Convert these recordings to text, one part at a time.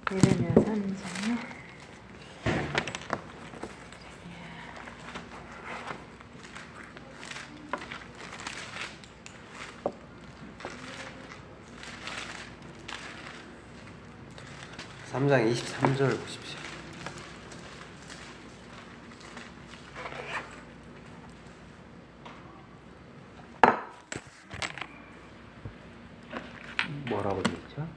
예레미야 3장 3장 23절 보십시오. 뭐라고 되어있죠?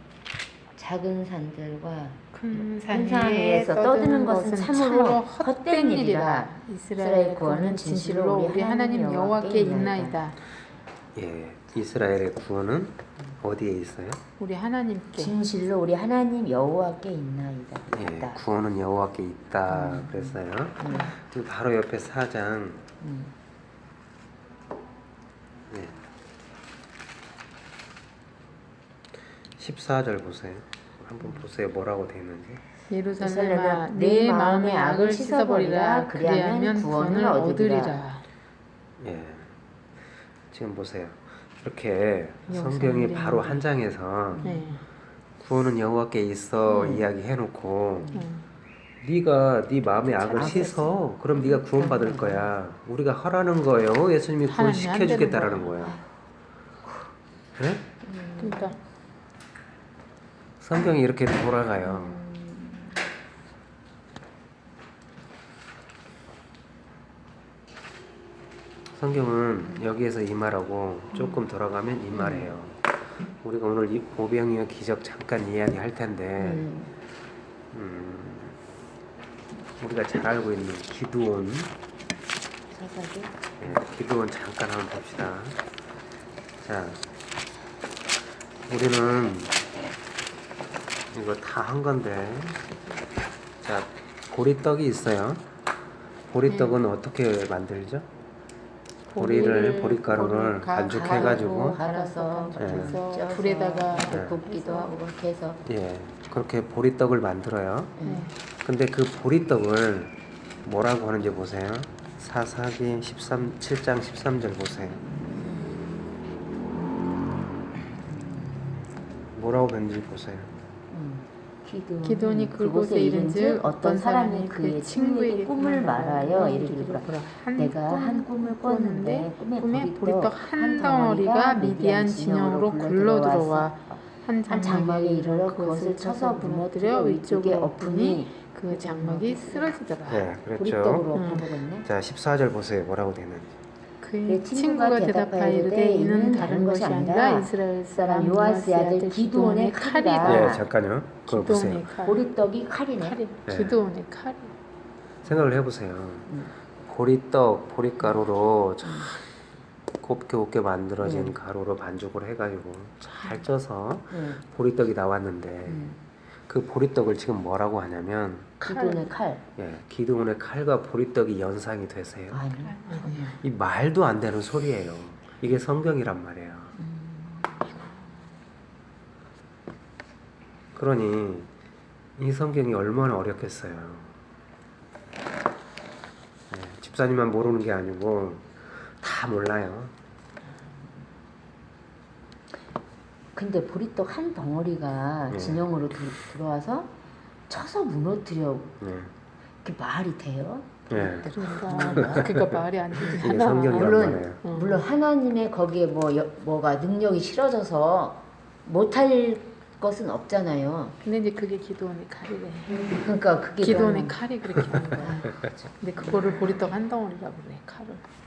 작은 산들과 큰 산 산 위에서 떠드는 것은 참으로 헛된 일이라. 이스라엘 구원은 진실로 우리 하나님 여호와께 있나이다. 예, 이스라엘의 구원은 어디에 있어요? 우리 하나님께. 진실로 우리 하나님 여호와께 있나이다. 예, 있다. 구원은 여호와께 있다 그랬어요. 그 바로 옆에 4장 예, 14절 보세요. 한번 보세요. 뭐라고 되어 있는지. 예루살렘아 내 마음의 악을 씻어버리라. 그리하면 구원을 얻으리라. 예, 지금 보세요. 이렇게 여기서 성경이 우리 바로 한 장에서 네. 구원은 여호와께 있어 이야기해놓고 네가 네 마음의 악을 씻어. 그럼 네가 구원받을 거야. 우리가 하라는 거예요. 예수님이 구원 하나님이 안 시켜주겠다라는 되는 거예요. 그래? 그러니까 성경이 이렇게 돌아가요. 성경은 여기에서 이 말하고 조금 돌아가면 이 말해요. 우리가 오늘 이 오병이어 기적 잠깐 이야기할 텐데 우리가 잘 알고 있는 기드온, 사사기? 예, 기드온 잠깐 한번 봅시다. 자, 우리는 이거 다 한 건데, 자, 보리떡이 있어요. 보리떡은 어떻게 만들죠? 보리가루를 반죽해가지고 갈아서 그래서 불에다가 굽기도 하고 그렇게 해서 예, 그렇게 보리떡을 만들어요. 네. 근데 그 보리떡을 뭐라고 하는지 보세요. 사사기 7장 13절 보세요. 뭐라고 했는지 보세요. 기드온이 그곳에 이른즉 어떤 사람이 그의 친구에게 꿈을 말하여 이르기를 내가 한 꿈을 꿨는데 꿈에 보리떡 한 덩어리가 미디안 진영으로 굴러들어와 한 장막에 이르러 그것을 쳐서 무너뜨려 위쪽에 엎으니 그 장막이 쓰러지더라. 네, 그랬죠. 보리떡으로 엎어버렸네. 자, 14절 보세요. 뭐라고 되는지. 그의 친구가 대답하여 이르되 이는 다른 것이 아니라 이스라엘 사람 요아스의 아들 기드온의 칼이라. 예, 잠깐요. 그걸 보세요. 기드온의 칼. 보리떡이 칼이네. 네. 기드온의 칼이. 생각을 해보세요. 보리떡, 보리가루로 참 곱게 만들어진 가루로 반죽을 해가지고 잘 쪄서 보리떡이 나왔는데 그 보리떡을 지금 뭐라고 하냐면 기드온의 칼. 예, 기드온의 칼과 보리떡이 연상이 되세요. 아니. 이 말도 안 되는 소리예요. 이게 성경이란 말이에요. 그러니 이 성경이 얼마나 어렵겠어요. 예, 집사님만 모르는 게 아니고 다 몰라요. 근데 보리떡 한 덩어리가 진영으로 들어와서 쳐서 무너뜨려. 그게 말이 돼요? 예, 그러니까 말이 안 되지. 이게 성경이란 말이에요. 물론 하나님의 거기에 뭐가 능력이 실어져서 못할 것은 없잖아요. 근데 이제 그게 기드온의 칼이래. 그러니까 그게 기드온의 칼이 그렇게 하는 거야. 근데 그거를 보리떡 한 덩어리라고 그래.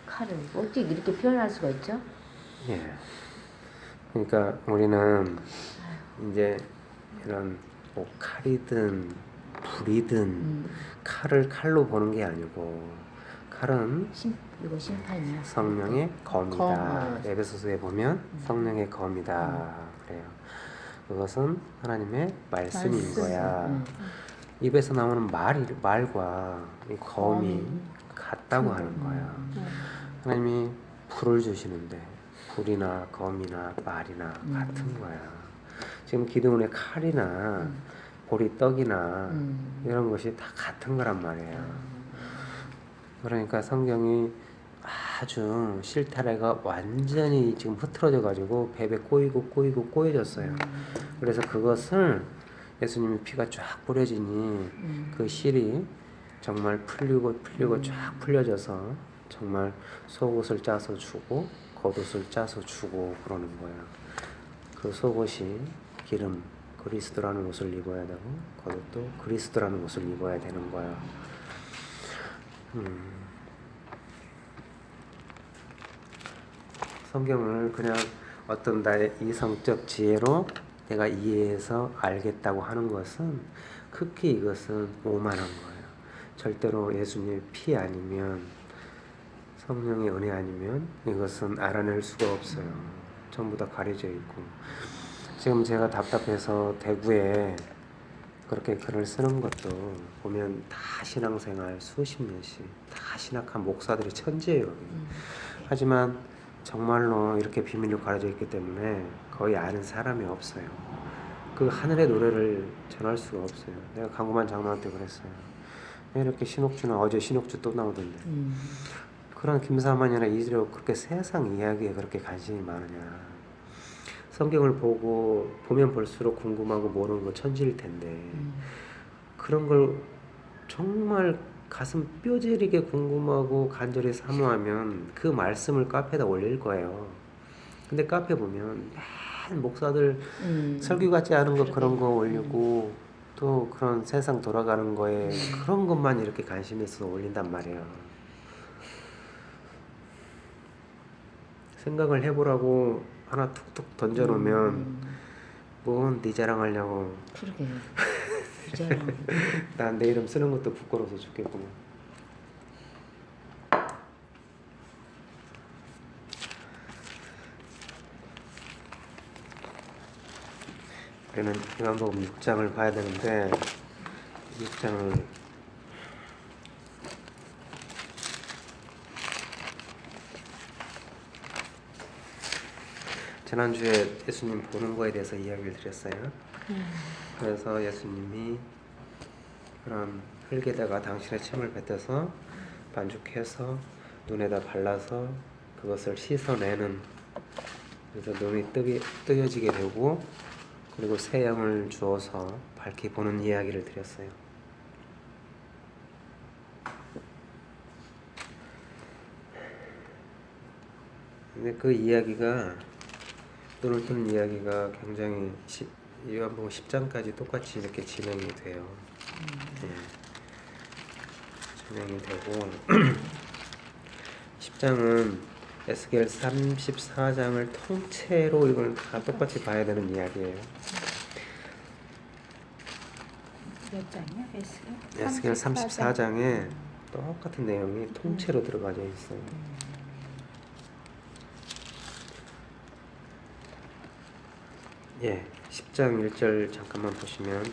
칼을 어떻게 이렇게 표현할 수가 있죠? 예. 그러니까 우리는 이제 이런 뭐 칼이든 불이든 칼을 칼로 보는 게 아니고 칼은 이거 심판이야. 성령의 검이다. 검. 에베소서에 보면 성령의 검이다. 그래요. 그것은 하나님의 말씀인 말씀. 거야. 입에서 나오는 말과 이 검이 같다고 하는 거야. 하나님이 불을 주시는데 불이나 검이나 말이나 같은 거야. 지금 기드온의 칼이나 보리떡이나 이런 것이 다 같은 거란 말이에요. 그러니까 성경이 아주 실타래가 완전히 지금 흐트러져 가지고 배 꼬이고 꼬여졌어요. 그래서 그것을 예수님이 피가 쫙 뿌려지니 그 실이 정말 풀리고 쫙 풀려져서 정말 속옷을 짜서 주고 겉옷을 짜서 주고 그러는 거야. 그 속옷이 기름 그리스도라는 옷을 입어야 되고 겉옷도 그리스도라는 옷을 입어야 되는 거야. 성경을 그냥 어떤 나의 이성적 지혜로 내가 이해해서 알겠다고 하는 것은 극히 이것은 오만한 거예요. 절대로 예수님의 피 아니면 성령의 은혜 아니면 이것은 알아낼 수가 없어요. 전부 다 가려져 있고. 지금 제가 답답해서 대구에 그렇게 글을 쓰는 것도 보면 다 신앙생활 수십 년씩 다 신학한 목사들이 천지예요. 하지만 정말로 이렇게 비밀로 가려져 있기 때문에 거의 아는 사람이 없어요. 그 하늘의 노래를 전할 수가 없어요. 내가 강구만 장로한테 그랬어요. 왜 이렇게 신옥주는 어제 신옥주 또 나오던데 그런 김사만이나 이재로 그렇게 세상 이야기에 그렇게 관심이 많으냐. 성경을 보면 볼수록 궁금하고 모르는 거 천지일 텐데 그런 걸 정말 가슴 뼈저리게 궁금하고 간절히 사모하면 그 말씀을 카페에다 올릴 거예요. 근데 카페 보면 맨 목사들 설교 같지 않은 거 그런 거 올리고 또 그런 세상 돌아가는 거에 그런 것만 이렇게 관심 있어서 올린단 말이에요. 생각을 해보라고 하나 툭툭 던져놓으면 뭔 네 자랑하려고. 그러게. 네 자랑. 난 내 이름 쓰는 것도 부끄러워서 죽겠구만. 우리는 요한복음 6장을 봐야 되는데 6장을 지난주에 예수님 보는 거에 대해서 이야기를 드렸어요. 그래서 예수님이 그런 흙에다가 당신의 침을 뱉어서 반죽해서 눈에다 발라서 그것을 씻어내는, 그래서 눈이 뜨여지게 되고 그리고 새 양을 주어서 밝히 보는 이야기를 드렸어요. 근데 그 이야기가, 눈을 뜨는 이야기가 굉장히 요한복음 10장까지 똑같이 이렇게 진행이 돼요. 진행이 되고 10장은 에스겔 34장을 통째로 이걸 다 똑같이 봐야 되는 이야기예요. 몇 장이야? 에스겔 34장에 똑같은 내용이 통째로 들어가져 있어요. 예, 10장 1절 잠깐만 보시면,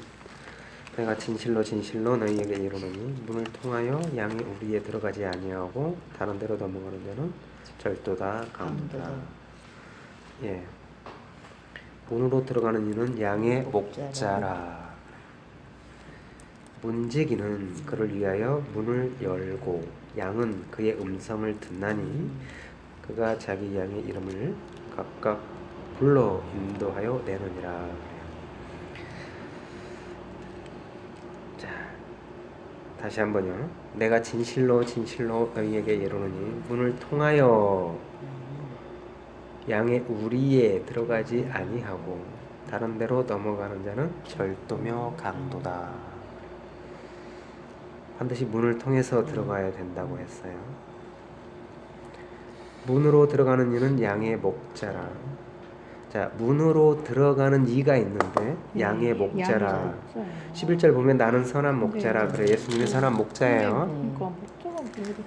내가 진실로 진실로 너희에게 이르노니 문을 통하여 양이 우리에 들어가지 아니하고 다른 데로 넘어가는 자는 절도다 강도다. 예, 문으로 들어가는 이는 양의 목자라. 문지기는 그를 위하여 문을 열고 양은 그의 음성을 듣나니 그가 자기 양의 이름을 각각 불러 인도하여 내느니라. 자, 다시 한번요. 내가 진실로 진실로 너희에게 이르노니 문을 통하여 양의 우리에 들어가지 아니하고 다른 데로 넘어가는 자는 절도며 강도다. 반드시 문을 통해서 들어가야 된다고 했어요. 문으로 들어가는 이는 양의 목자라. 자, 문으로 들어가는 이가 있는데 양의 목자라. 11절 보면 나는 선한 목자라. 그래, 예수님이 선한 목자예요.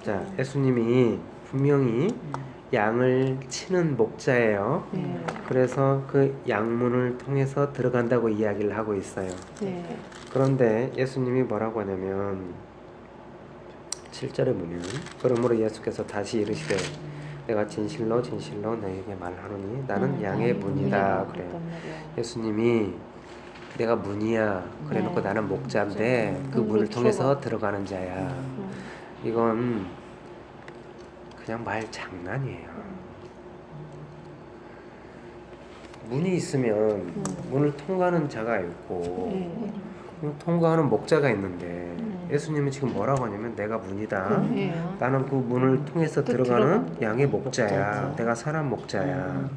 자, 예수님이 분명히 양을 치는 목자예요. 그래서 그 양문을 통해서 들어간다고 이야기를 하고 있어요. 그런데 예수님이 뭐라고 하냐면 7절에 보면, 그러므로 예수께서 다시 이르시되 내가 진실로 진실로 너에게 말하노니 나는 양의 문이다. 그래요. 예수님이 내가 문이야 그래 놓고 나는 목자인데 그 문을 통해서 들어가는 자야. 이건 그냥 말 장난이에요. 문이 있으면 문을 통과하는 자가 있고 네. 통과하는 목자가 있는데 예수님은 지금 뭐라고 하냐면 내가 문이다. 네. 나는 그 문을 통해서 또 들어가는 들어가는 양의 목자야. 목자지. 내가 선한 목자야.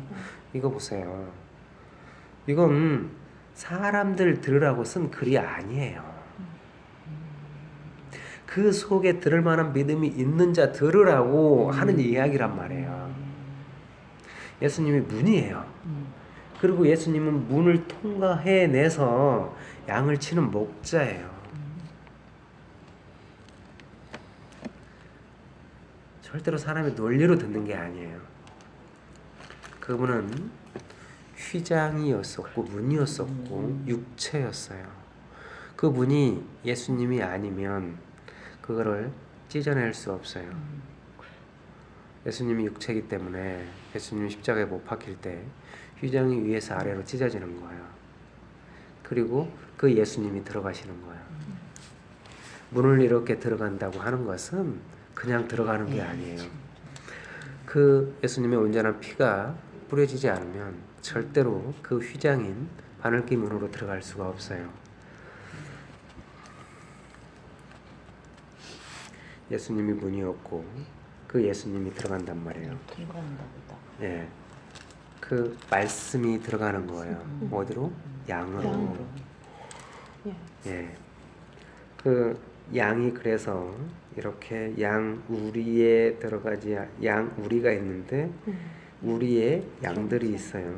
이거 보세요. 이건 사람들 들으라고 쓴 글이 아니에요. 그 속에 들을 만한 믿음이 있는 자 들으라고 하는 이야기란 말이에요. 예수님이 문이에요. 그리고 예수님은 문을 통과해내서 양을 치는 목자예요. 절대로 사람의 논리로 듣는 게 아니에요. 그분은 휘장이었었고 문이었었고 육체였어요. 그 문이 예수님이 아니면 그거를 찢어낼 수 없어요. 예수님이 육체이기 때문에 예수님이 십자가에 못 박힐 때 휘장이 위에서 아래로 찢어지는 거예요. 그리고 그 예수님이 들어가시는 거예요. 문을 이렇게 들어간다고 하는 것은 그냥 들어가는 게 아니에요. 그 예수님의 온전한 피가 뿌려지지 않으면 절대로 그 휘장인 바늘기 문으로 들어갈 수가 없어요. 예수님이 문이었고 그 예수님이 들어간단 말이에요. 들어간다 보다. 예, 그 말씀이 들어가는 거예요. 어디로? 양으로. 양으로. 예. 예, 그 양이 그래서 이렇게 양 우리에 들어가지 양 우리가 있는데 우리의 양들이 있어요.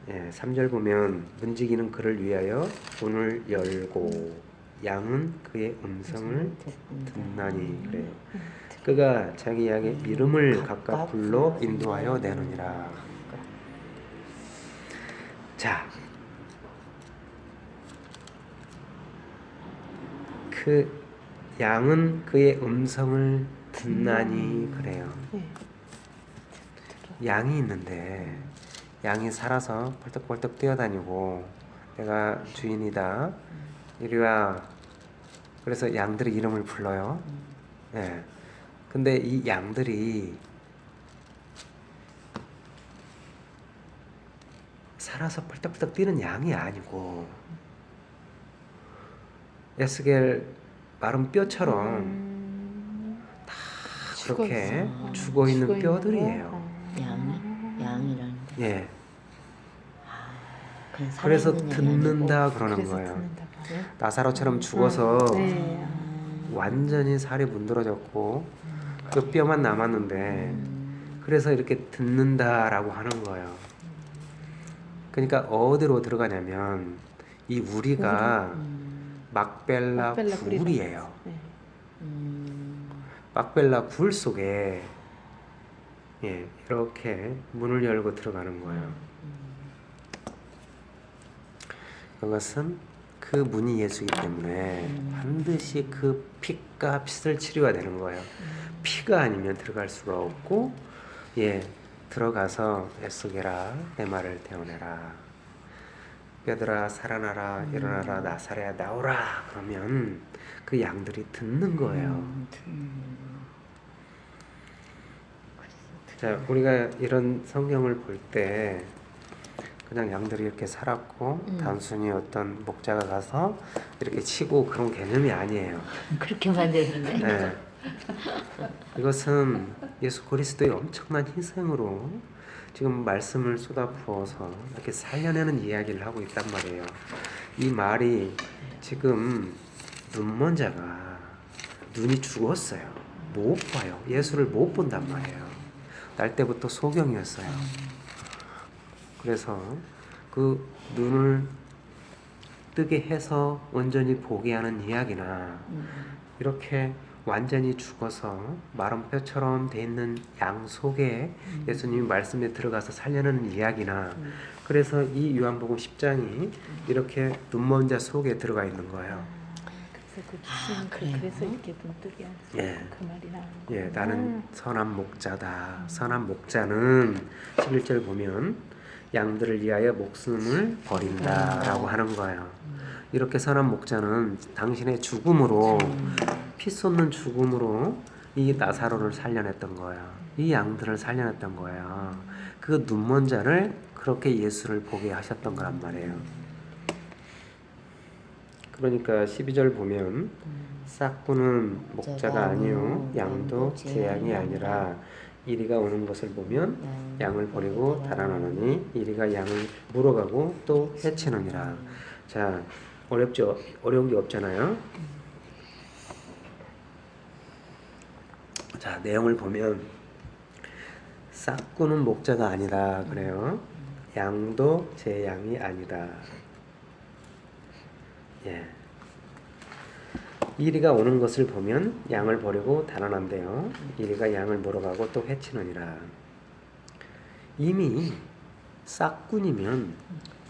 예, 3절 보면 문지기는 그를 위하여 문을 열고 양은 그의 음성을 듣나니 그래요. 그가 자기 양의 이름을 각각 불러 인도하여 내느니라. 자, 그 양은 그의 음성을 듣나니 그래요. 예. 양이 있는데 양이 살아서 벌떡벌떡 뛰어다니고 내가 주인이다 이리와. 그래서 양들의 이름을 불러요. 예. 근데 이 양들이 살아서 벌떡벌떡 뛰는 양이 아니고 에스겔 마른 뼈처럼 다 그렇게 죽어있는 뼈들이에요. 양이라는. 예. 그래서 그래서 듣는다 그러는 그래서 거예요. 듣는다 말이에요? 나사로처럼 죽어서 네. 완전히 살이 문드러졌고 그 뼈만 남았는데 그래서 이렇게 듣는다라고 하는 거예요. 그러니까 어디로 들어가냐면 이 우리가 막벨라 굴이에요. 네. 막벨라 굴 속에 예, 이렇게 문을 열고 들어가는 거예요. 그것은 그 문이 예수이기 때문에 반드시 그 피가 핏을 치료가 되는 거예요. 피가 아니면 들어갈 수가 없고 예, 들어가서 애쓰게라 내 말을 대원해라 뼈들아 살아나라 일어나라 나사로야 나오라 그러면 그 양들이 듣는 거예요. 자, 우리가 이런 성경을 볼 때 그냥 양들이 이렇게 살았고 단순히 어떤 목자가 가서 이렇게 치고 그런 개념이 아니에요. 그렇게 만드는데. 네. 이것은 예수 그리스도의 엄청난 희생으로 지금 말씀을 쏟아부어서 이렇게 살려내는 이야기를 하고 있단 말이에요. 이 말이 지금 눈먼 자가 눈이 죽었어요. 못 봐요. 예수를 못 본단 말이에요. 날 때부터 소경이었어요. 그래서 그 눈을 뜨게 해서 온전히 보게 하는 이야기나 이렇게 완전히 죽어서 마른 뼈처럼 돼 있는 양 속에 예수님이 말씀에 들어가서 살려내는 이야기나 그래서 이 요한복음 10장이 이렇게 눈먼 자 속에 들어가 있는 거예요. 그래서 이렇게 눈뜨게 하는 예. 그 말이 나오는 거예요. 예, 나는 선한 목자다. 선한 목자는 11절 보면 양들을 위하여 목숨을 버린다라고 하는 거예요. 이렇게 선한 목자는 당신의 죽음으로 피 쏟는 죽음으로 이 나사로를 살려냈던 거예요. 이 양들을 살려냈던 거예요. 그 눈먼 자를 그렇게 예수를 보게 하셨던 거란 말이에요. 그러니까 12절 보면 싹구는 목자가 아니요 양도 제 양이 아니라 이리가 오는 것을 보면 양을 버리고 달아나느니 이리가 양을 물어가고 또 해치느니라. 자, 어렵죠? 어려운 게 없잖아요. 자, 내용을 보면 싹구는 목자가 아니다 그래요. 양도 제 양이 아니다. 예. 이리가 오는 것을 보면 양을 버리고 달아난대요. 이리가 양을 물어가고 또 해치느니라. 이미 싹꾼이면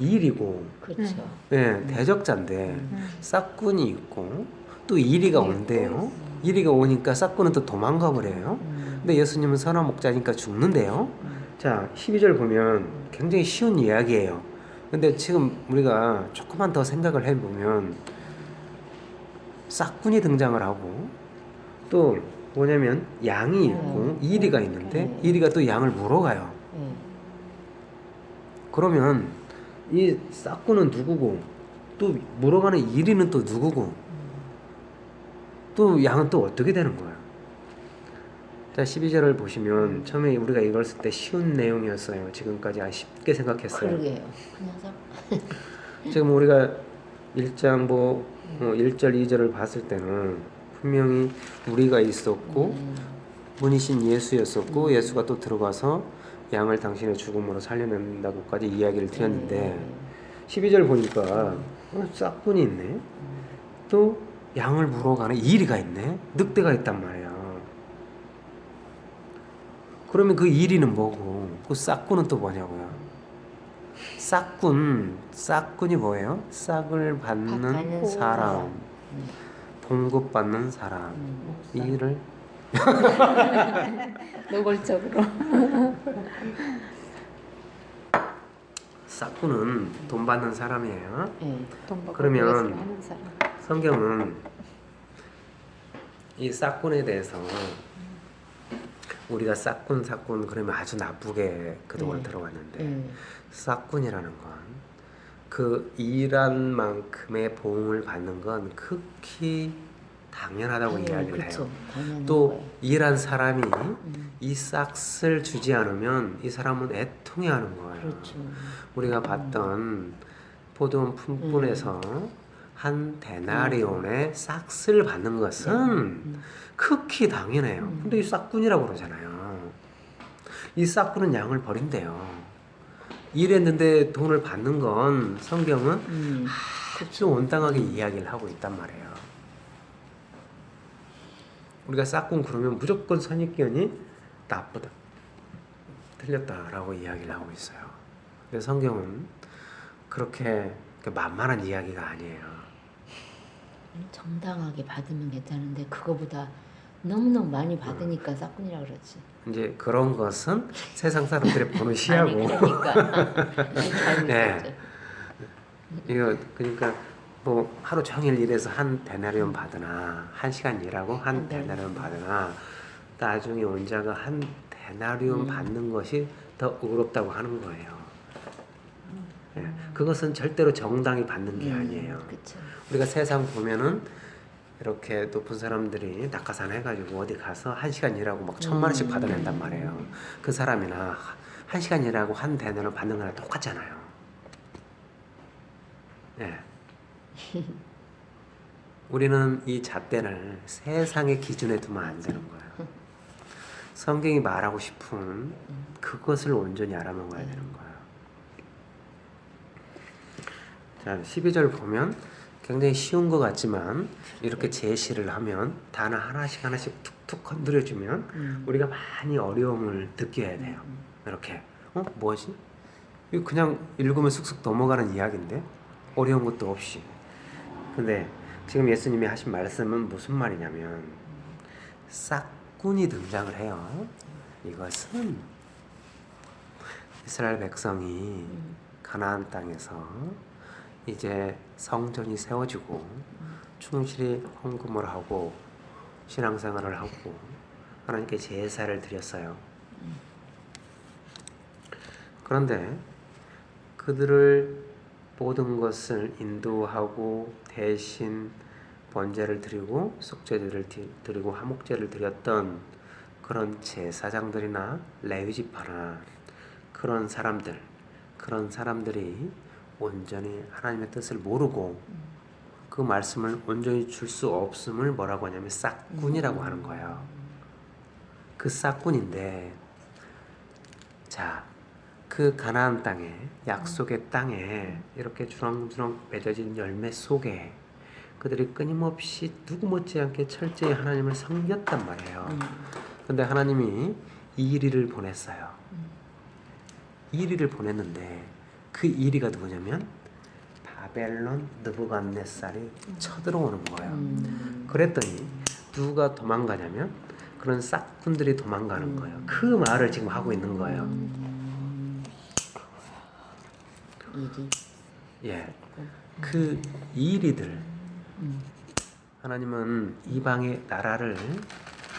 일이고, 그렇죠. 예, 대적자인데 싹꾼이 있고 또 이리가 온대요. 이리가 오니까 싹꾼은 또 도망가 버려요. 근데 예수님은 선한 목자니까 죽는데요. 자, 12절 보면 굉장히 쉬운 이야기예요. 근데 지금 우리가 조금만 더 생각을 해보면 싹꾼이 등장을 하고 또 뭐냐면 양이 있고 이리가 있는데 이리가 또 양을 물어가요. 그러면 이 싹꾼은 누구고 또 물어가는 이리는 또 누구고 또 양은 또 어떻게 되는 거예요? 자, 12절을 보시면 처음에 우리가 읽었을 때 쉬운 내용이었어요. 지금까지 쉽게 생각했어요. 그러게요. 그냥 지금 우리가 1장 1절 2절을 봤을 때는 분명히 우리가 있었고 분이신 예수였었고 예수가 또 들어가서 양을 당신의 죽음으로 살려낸다고까지 이야기를 드렸는데 12절 보니까 싹꾼이 있네. 또 양을 물어가는 이리가 있네. 늑대가 있단 말이야. 그러면 그 이리는 뭐고 그 싹꾼은 또 뭐냐고요. 싹꾼이 뭐예요? 싹을 받는 사람, 봉급받는 사람. 이 일을 노골적으로. 싹꾼은 돈 받는 사람이에요. 돈 받고 그러면 그것을 하는 사람. 성경은 이 싹꾼에 대해서 우리가 싹꾼 그러면 아주 나쁘게 그동안 들어왔는데 싹꾼이라는 건 그 일한 만큼의 보응을 받는 건 극히 당연하다고 이야기를 해요. 또 일한 사람이 이 싹을 주지 않으면 이 사람은 애통해하는 거예요. 그렇죠. 우리가 봤던 포도원 품꾼에서 한 데나리온의 싹을 받는 것은 극히 당연해요. 근데 이 싹꾼이라고 그러잖아요. 이 싹꾼은 양을 버린대요. 일했는데 돈을 받는 건 성경은 아주 온당하게 이야기를 하고 있단 말이에요. 우리가 싹꾼 그러면 무조건 선입견이 나쁘다, 틀렸다라고 이야기를 하고 있어요. 근데 성경은 그렇게 만만한 이야기가 아니에요. 정당하게 받으면 괜찮은데 그거보다 너무너무 많이 받으니까 싹꾼이라 그러지. 이제 그런 것은 세상 사람들의 보는 시야고. 아니, 그러니까. 네. 이거 그러니까 뭐 하루 종일 일해서 한 데나리온 받으나 한 시간 일하고 한 데나리온 받으나 나중에 온 자가 한 데나리온 받는 것이 더 의롭다고 하는 거예요. 네. 그것은 절대로 정당히 받는 게 아니에요. 그쵸. 우리가 세상 보면은 이렇게 높은 사람들이 낙하산 해가지고 어디 가서 한 시간 일하고 막 1,000만 원씩 받아낸단 말이에요. 그 사람이나 한 시간 일하고 한 대너를 받는 거랑 똑같잖아요. 예. 우리는 이 잣대를 세상의 기준에 두면 안 되는 거예요. 성경이 말하고 싶은 그것을 온전히 알아먹어야 되는 거예요. 자, 12절 보면 굉장히 쉬운 것 같지만 이렇게 제시를 하면 단어 하나씩 툭툭 건드려주면 우리가 많이 어려움을 느껴야 돼요. 이렇게 뭐지? 이거 그냥 읽으면 쑥쑥 넘어가는 이야기인데 어려운 것도 없이. 근데 지금 예수님이 하신 말씀은 무슨 말이냐면 싹꾼이 등장을 해요. 이것은 이스라엘 백성이 가나안 땅에서 이제 성전이 세워지고 충실히 헌금을 하고 신앙생활을 하고 하나님께 제사를 드렸어요. 그런데 그들을 모든 것을 인도하고 대신 번제를 드리고 속죄제를 드리고 화목제를 드렸던 그런 제사장들이나 레위지파나 그런 사람들이 온전히 하나님의 뜻을 모르고 그 말씀을 온전히 줄 수 없음을 뭐라고 하냐면 싹군이라고 하는 거예요. 그 싹군인데, 자, 그 가나안 땅에, 약속의 땅에 이렇게 주렁주렁 맺어진 열매 속에 그들이 끊임없이 누구 못지않게 철저히 하나님을 섬겼단 말이에요. 근데 하나님이 이리를 보냈어요. 이리를 보냈는데 그 이리가 누구냐면 바벨론 느부갓네살이 쳐들어오는 거예요. 그랬더니 누가 도망가냐면 그런 싹군들이 도망가는 거예요. 그 말을 지금 하고 있는 거예요. 이리. 예, 그 이리들 하나님은 이방의 나라를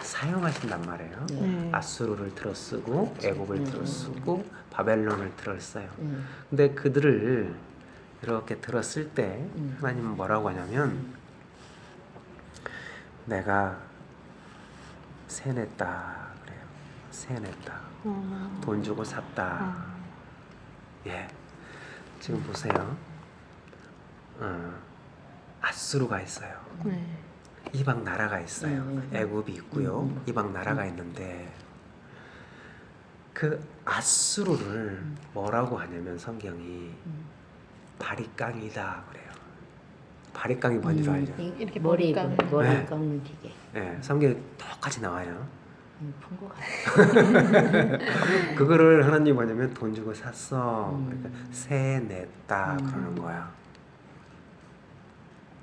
사용하신단 말이에요. 아수르를 들어쓰고 애국을 들어쓰고 바벨론을 들었어요. 근데 그들을 이렇게 들었을 때 하나님은 뭐라고 하냐면 내가 세냈다 그래요. 세냈다. 돈 주고 샀다. 예, 지금 보세요. 아수르가 있어요. 이방 나라가 있어요. 애굽이 있고요. 이방 나라가 있는데 그 아수르를 뭐라고 하냐면 성경이 바리깡이다 그래요. 바리깡이 뭔지 알죠? 이렇게 머리 네. 깎는 기계. 네, 성경에 똑같이 나와요. 푼것 같아요. 그거를 하나님 뭐냐면 돈 주고 샀어. 그러니까 세냈다 그러는 거야.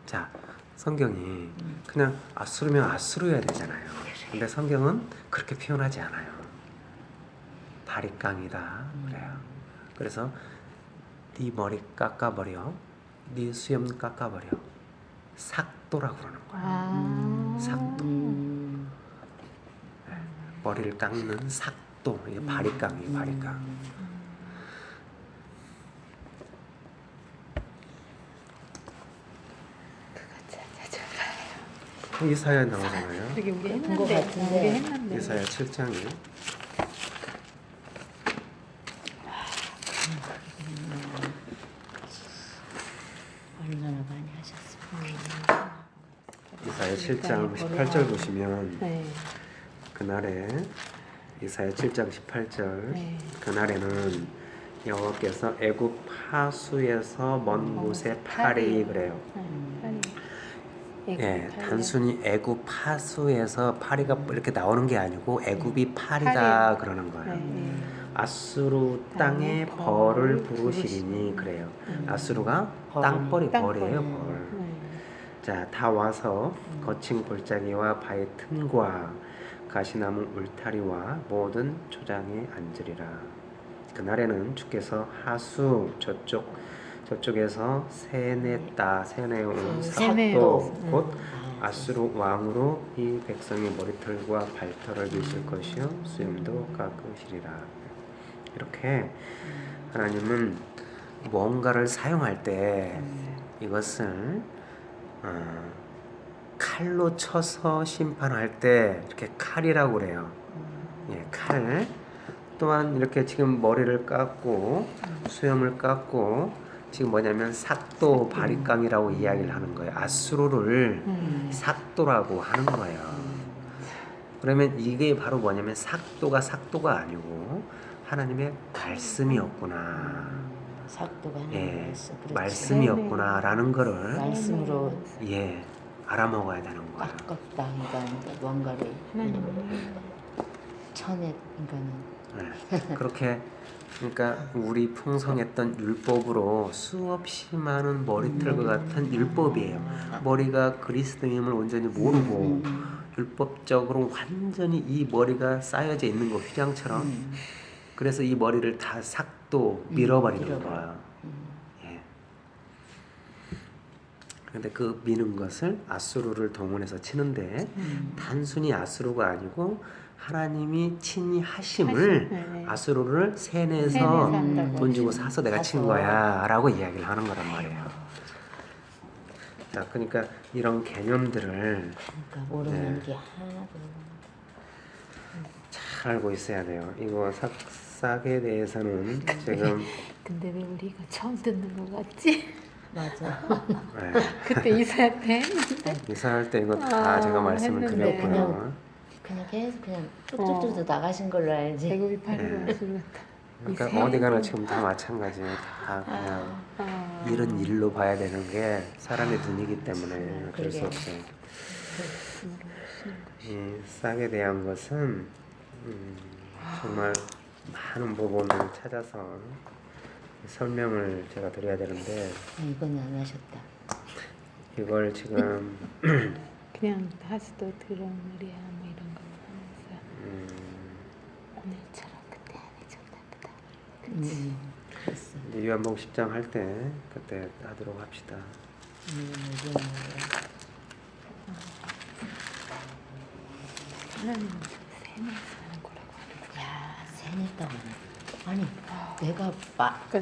자, 성경이 그냥 아수르면 아수르여야 되잖아요. 근데 성경은 그렇게 표현하지 않아요. 바리깡이다 그래요. 그래서 네 머리 깎아버려, 네 수염 깎아버려. 삭도라고 그러는 거예요. 삭도. 네, 머리를 깎는 삭도. 이게 바리깡이에요. 바리깡. 이사야 나오잖아요. 그게 우리 본 것 했는데. 같은데. 우리 했는데. 이사야 7장이요. 얼마나 많이 하셨어요. 이사야 7장 18절 보시면 네. 그날에 이사야 7장 18절 네. 그날에는 여호와께서 애굽 파수에서 먼 곳에 파리 그래요. 예, 단순히 애굽 파수에서 파리가 이렇게 나오는 게 아니고 애굽이 파리다 그러는 거예요. 아수르 땅에 벌을 부르시리니 그래요. 아수르가 땅벌이 벌이에요. 벌. 자, 다 와서 거친 골짜기와 바위 틈과 가시나무 울타리와 모든 초장에 앉으리라. 그날에는 주께서 하수 저쪽에서 세냈다 세내온 삭도 곧 아수르 왕으로 이 백성의 머리털과 발털을 미실 것이요 수염도 깎으시리라. 이렇게 하나님은 뭔가를 사용할 때 이것을 칼로 쳐서 심판할 때 이렇게 칼이라고 그래요. 예, 칼. 또한 이렇게 지금 머리를 깎고 수염을 깎고 지금 뭐냐면 삭도 바리깡이라고 이야기를 하는 거예요. 아수르를 삭도라고 하는 거예요. 그러면 이게 바로 뭐냐면 삭도가 아니고 하나님의 말씀이었구나. 삭도가 예, 말씀이었구나라는 거를 말씀으로 예, 알아먹어야 되는 거예요. 깎았다. 그러니까 뭔가를 쳐내. 그러니까는 네, 그렇게 그러니까 우리 풍성했던 율법으로 수없이 많은 머리털과 같은 율법이에요. 머리가 그리스도임을 온전히 모르고 율법적으로 완전히 이 머리가 쌓여져 있는 거 휘장처럼. 그래서 이 머리를 다 삭도 밀어버리는 거예요. 예. 근데 그 미는 것을 아수르를 동원해서 치는데 단순히 아수르가 아니고 하나님이 친히 하심을 네. 아수르를 세뇌해서 세뇌해서 한다고. 돈 주고 사서 내가 친 거야 라고 이야기를 하는 거란 말이에요. 자, 그러니까 이런 개념들을 그러니까 모르는 네. 게 하나도. 잘 알고 있어야 돼요. 이거 싹에 대해서는 지금 근데 왜 우리가 처음 듣는 거 같지? 맞아. 네, 그때 이사할 때 했는데. 이사할 때 이거 다 제가 말씀을 했는데. 드렸고요. 그냥 계속 그냥 쭉쭉쭉 나가신 걸로 알지. 대구비 파리로 네. 소리 같다. 그러니까 이 어디 가나 세- 지금 다 마찬가지예요. 다 그냥 아. 일은 일로 봐야 되는 게 사람의 눈이기 때문에 어쩔 수 그러게. 없어요. 이 싹에 대한 것은 정말 많은 부분을 찾아서 설명을 제가 드려야 되는데 이건 안 하셨다. 이걸 지금 그냥 하수도 드러물이야 뭐 이런 거 하면서 오늘처럼 그때 안 해줬나 보다. 그랬어. 이제 요한복음 10장 할 때 그때 하도록 합시다. 이건 하나님은 세뇌에서 하는 거라고 하는구나. 야, 세냈다고. 아니, 그러니까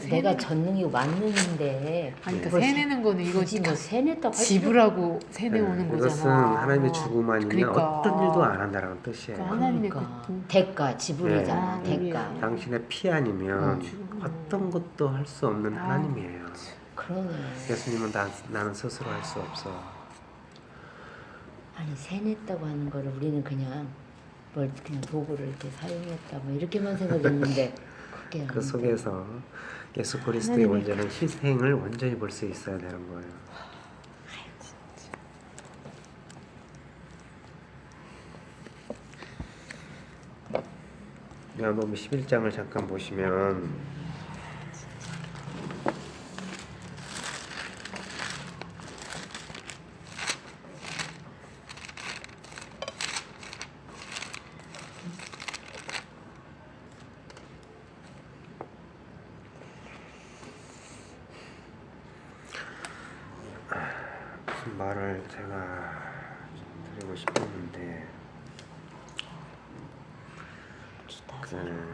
내가 세뇌- 전능이 왔는데. 아니 그러니까 그걸 세뇌는 거는 이거 굳이 뭐 세냈다고 할 지불하고 세뇌오는 네, 거잖아. 이것은 하나님의 죽음만이면 그러니까. 어떤 일도 안 한다는 뜻이에요. 그러니까 하나님의 그러니까. 그 대가, 지불이잖아. 네. 대가. 당신의 피 아니면 죽음. 어떤 것도 할 수 없는 아, 하나님이에요. 그러네. 예수님은 나는 스스로 할 수 없어. 아니, 세냈다고 하는 거를 우리는 그냥 그냥 도구를 이렇게 사용했다 뭐 이렇게만 생각했는데 그게 그 아닌데. 속에서 예수 그리스도의 하나님의 완전한 희생을 완전히 볼 수 있어야 되는 거예요. 요한복음 11장을 잠깐 보시면 무슨 말을 제가 드리고 싶었는데 그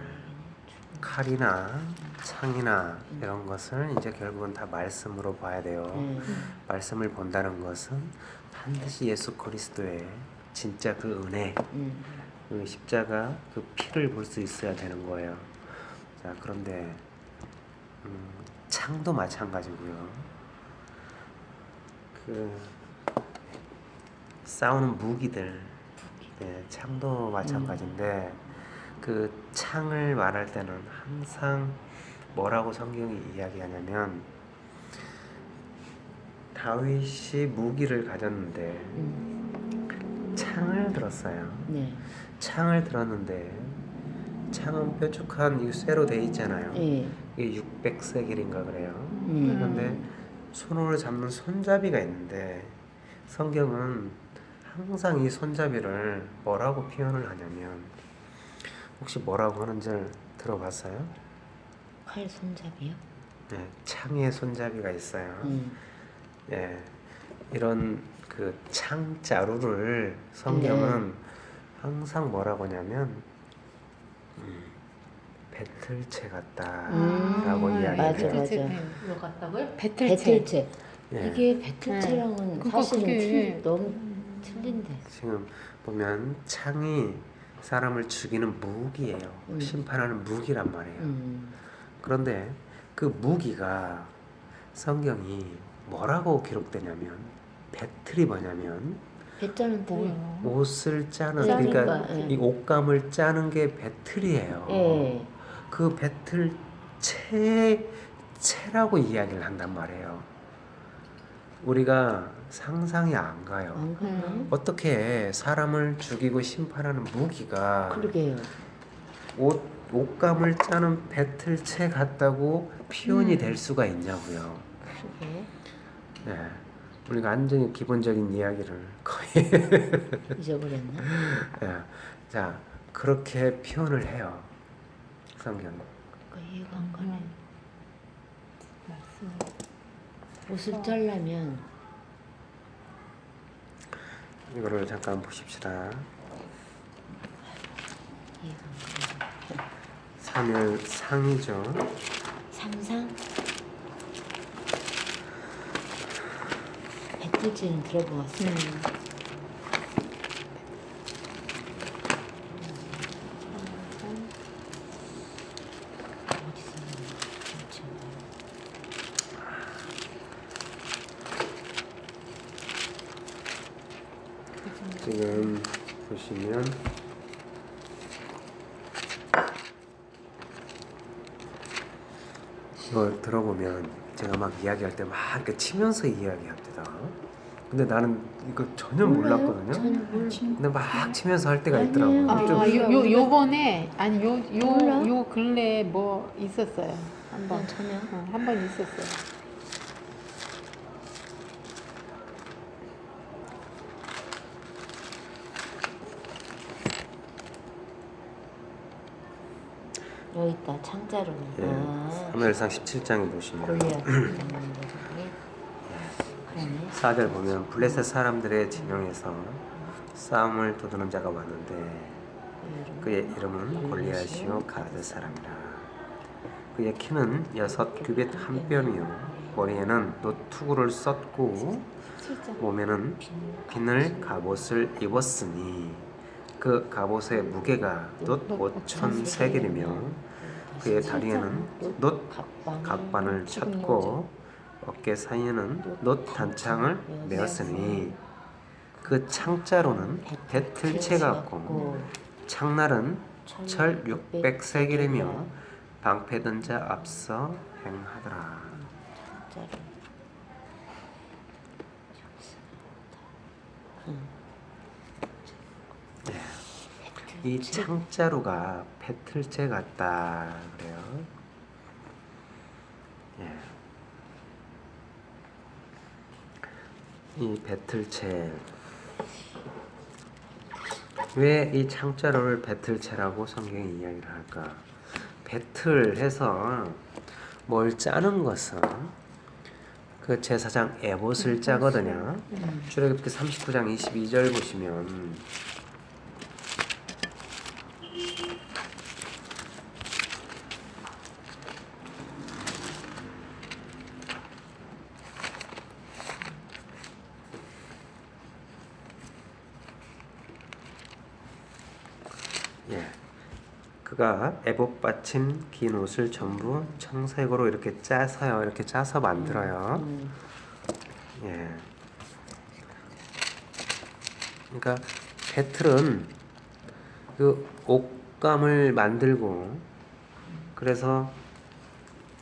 칼이나 창이나 이런 것을 이제 결국은 다 말씀으로 봐야 돼요. 말씀을 본다는 것은 반드시 예수 그리스도의 진짜 그 은혜, 그 십자가 그 피를 볼 수 있어야 되는 거예요. 자, 그런데 창도 마찬가지고요. 그 싸우는 무기들, 네, 창도 마찬가지인데 그 창을 말할 때는 항상 뭐라고 성경이 이야기하냐면 다윗이 무기를 가졌는데 창을 들었어요. 네. 창을 들었는데 창은 뾰족한 이 쇠로 돼 있잖아요. 예. 이게 600세겔인가 그래요. 그런데 손으로 잡는 손잡이가 있는데 성경은 항상 이 손잡이를 뭐라고 표현을 하냐면 혹시 뭐라고 하는지 들어봤어요? 칼 손잡이요? 네, 창의 손잡이가 있어요. 예, 이런 그 창자루를 성경은 항상 뭐라고 하냐면 배틀채 같다라고 이야기해요. 맞아. 뭐 같다고요? 배틀채. 예. 이게 배틀채랑은 그러니까 사실은 그게- 너무 틀린데. 지금 보면 창이 사람을 죽이는 무기예요. 심판하는 무기란 말이에요. 그런데 그 무기가 성경이 뭐라고 기록되냐면 배틀이 뭐냐면 배짜는 틀려. 옷을 짜는 짜니까, 그러니까 예. 이 옷감을 짜는 게 배틀이에요. 예. 그 배틀 채라고 이야기를 한단 말이에요. 우리가 상상이 안 가요. 안 가요? 어떻게 사람을 죽이고 심판하는 무기가 그러게요. 옷감을 짜는 배틀채 같다고 표현이 될 수가 있냐고요. 그러게. 네. 우리가 완전히 기본적인 이야기를 거의 잊어버렸나? 네. 자, 그렇게 표현을 해요. 성경이. 그 이해가 안 가네. 말씀. 옷을 잘라면 이거를 잠깐 보십시다. 사무엘 상이죠. 삼상? 배틀지는 들어보았어요. 어디서 지금 보시면 이걸 들어보면 제가 막 이야기할 때 막 이렇게 치면서 이야기합니다. 근데 나는 이거 전혀 몰랐거든요. 저는 몰라. 근데 막 치면서 할 때가 아니에요. 있더라고요. 아, 좀 요번에 아니 몰라? 요 근래에 뭐 있었어요. 난 전혀. 한 번 있었어요. 여기 있다. 창자로. 예, 사무엘상 17장에 보시면 골리앗. 그러네. 4절 보면 블레셋 사람들의 진영에서 싸움을 도두는 자가 왔는데 그의 이름은 골리앗이요 가드 사람이라. 그의 키는 6규빗 한 뼘이요 머리에는 노투구를 썼고 몸에는 비늘 갑옷을 입었으니 그 갑옷의 무게가 놋 5천 세겔이며 그의 다리에는 놋 각반을 쳤고 어깨 사이에는 놋 단창을 메었으니 그 창자로는 배틀채 같고 창날은 철 600세겔이며 방패든 자 앞서 행하더라. 이 창자루가 배틀채 같다 그래요. 예. 이 배틀채, 왜 이 창자루를 배틀채라고 성경이 이야기를 할까? 배틀해서 뭘 짜는 것은 그 제사장 에봇을 짜거든요. 출애굽기 39장 22절 보시면 그가 에봇 받침 긴 옷을 전부 청색으로 이렇게 짜서요. 이렇게 짜서 만들어요. 예. 그러니까 배틀은 그 옷감을 만들고 그래서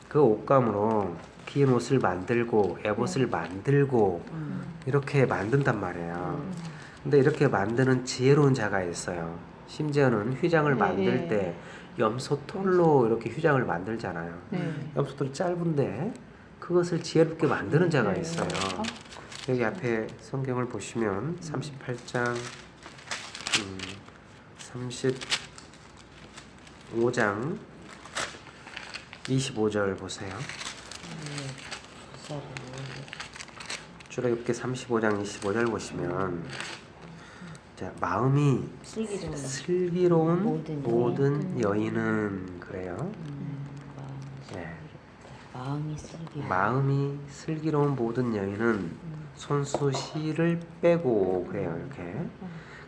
그 옷감으로 긴 옷을 만들고 에봇을 만들고 이렇게 만든단 말이에요. 근데 이렇게 만드는 지혜로운 자가 있어요. 심지어는 휘장을 만들 때 염소털로 이렇게 휘장을 만들잖아요. 염소털이 짧은데 그것을 지혜롭게 만드는 자가 있어요. 여기 앞에 성경을 보시면 38장 35장 25절 보세요. 출애굽기 35장 25절 보시면 자, 마음이 슬기로운 모든 여인은 그래요. 마음이 슬기로운 모든 여인은 손수 실을 빼고 그래요. 이렇게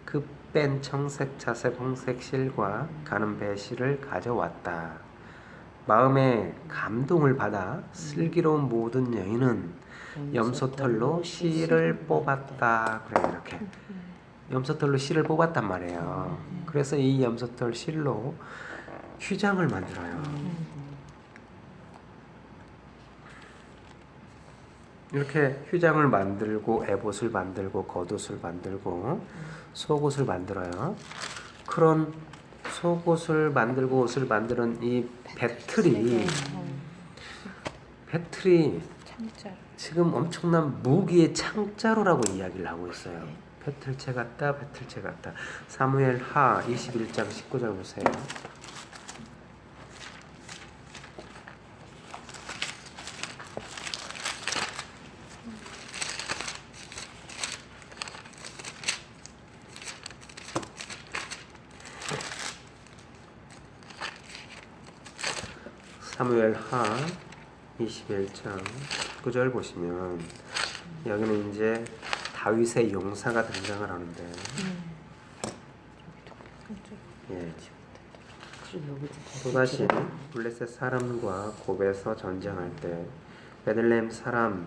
그 뺀 청색, 자색, 홍색 실과 가는 배실을 가져왔다. 마음에 감동을 받아 슬기로운 모든 여인은 염소털로 실을 뽑았다. 그래요. 이렇게 염소털로 실을 뽑았단 말이에요. 그래서 이 염소털 실로 휘장을 만들어요. 이렇게 휘장을 만들고 에봇을 만들고 겉옷을 만들고 속옷을 만들어요. 그런 속옷을 만들고 옷을 만드는 이 배틀이 지금 엄청난 무기의 창자루라고 이야기를 하고 있어요. 배틀채 같다, 배틀채 같다. 사무엘 하 21장 19절 보세요. 사무엘하 21장 9절 보시면 여기는 이제 다윗의 용사가 등장을 하는데 예, 또다시 블레셋 사람과 곱에서 전쟁할 때 베들레헴 사람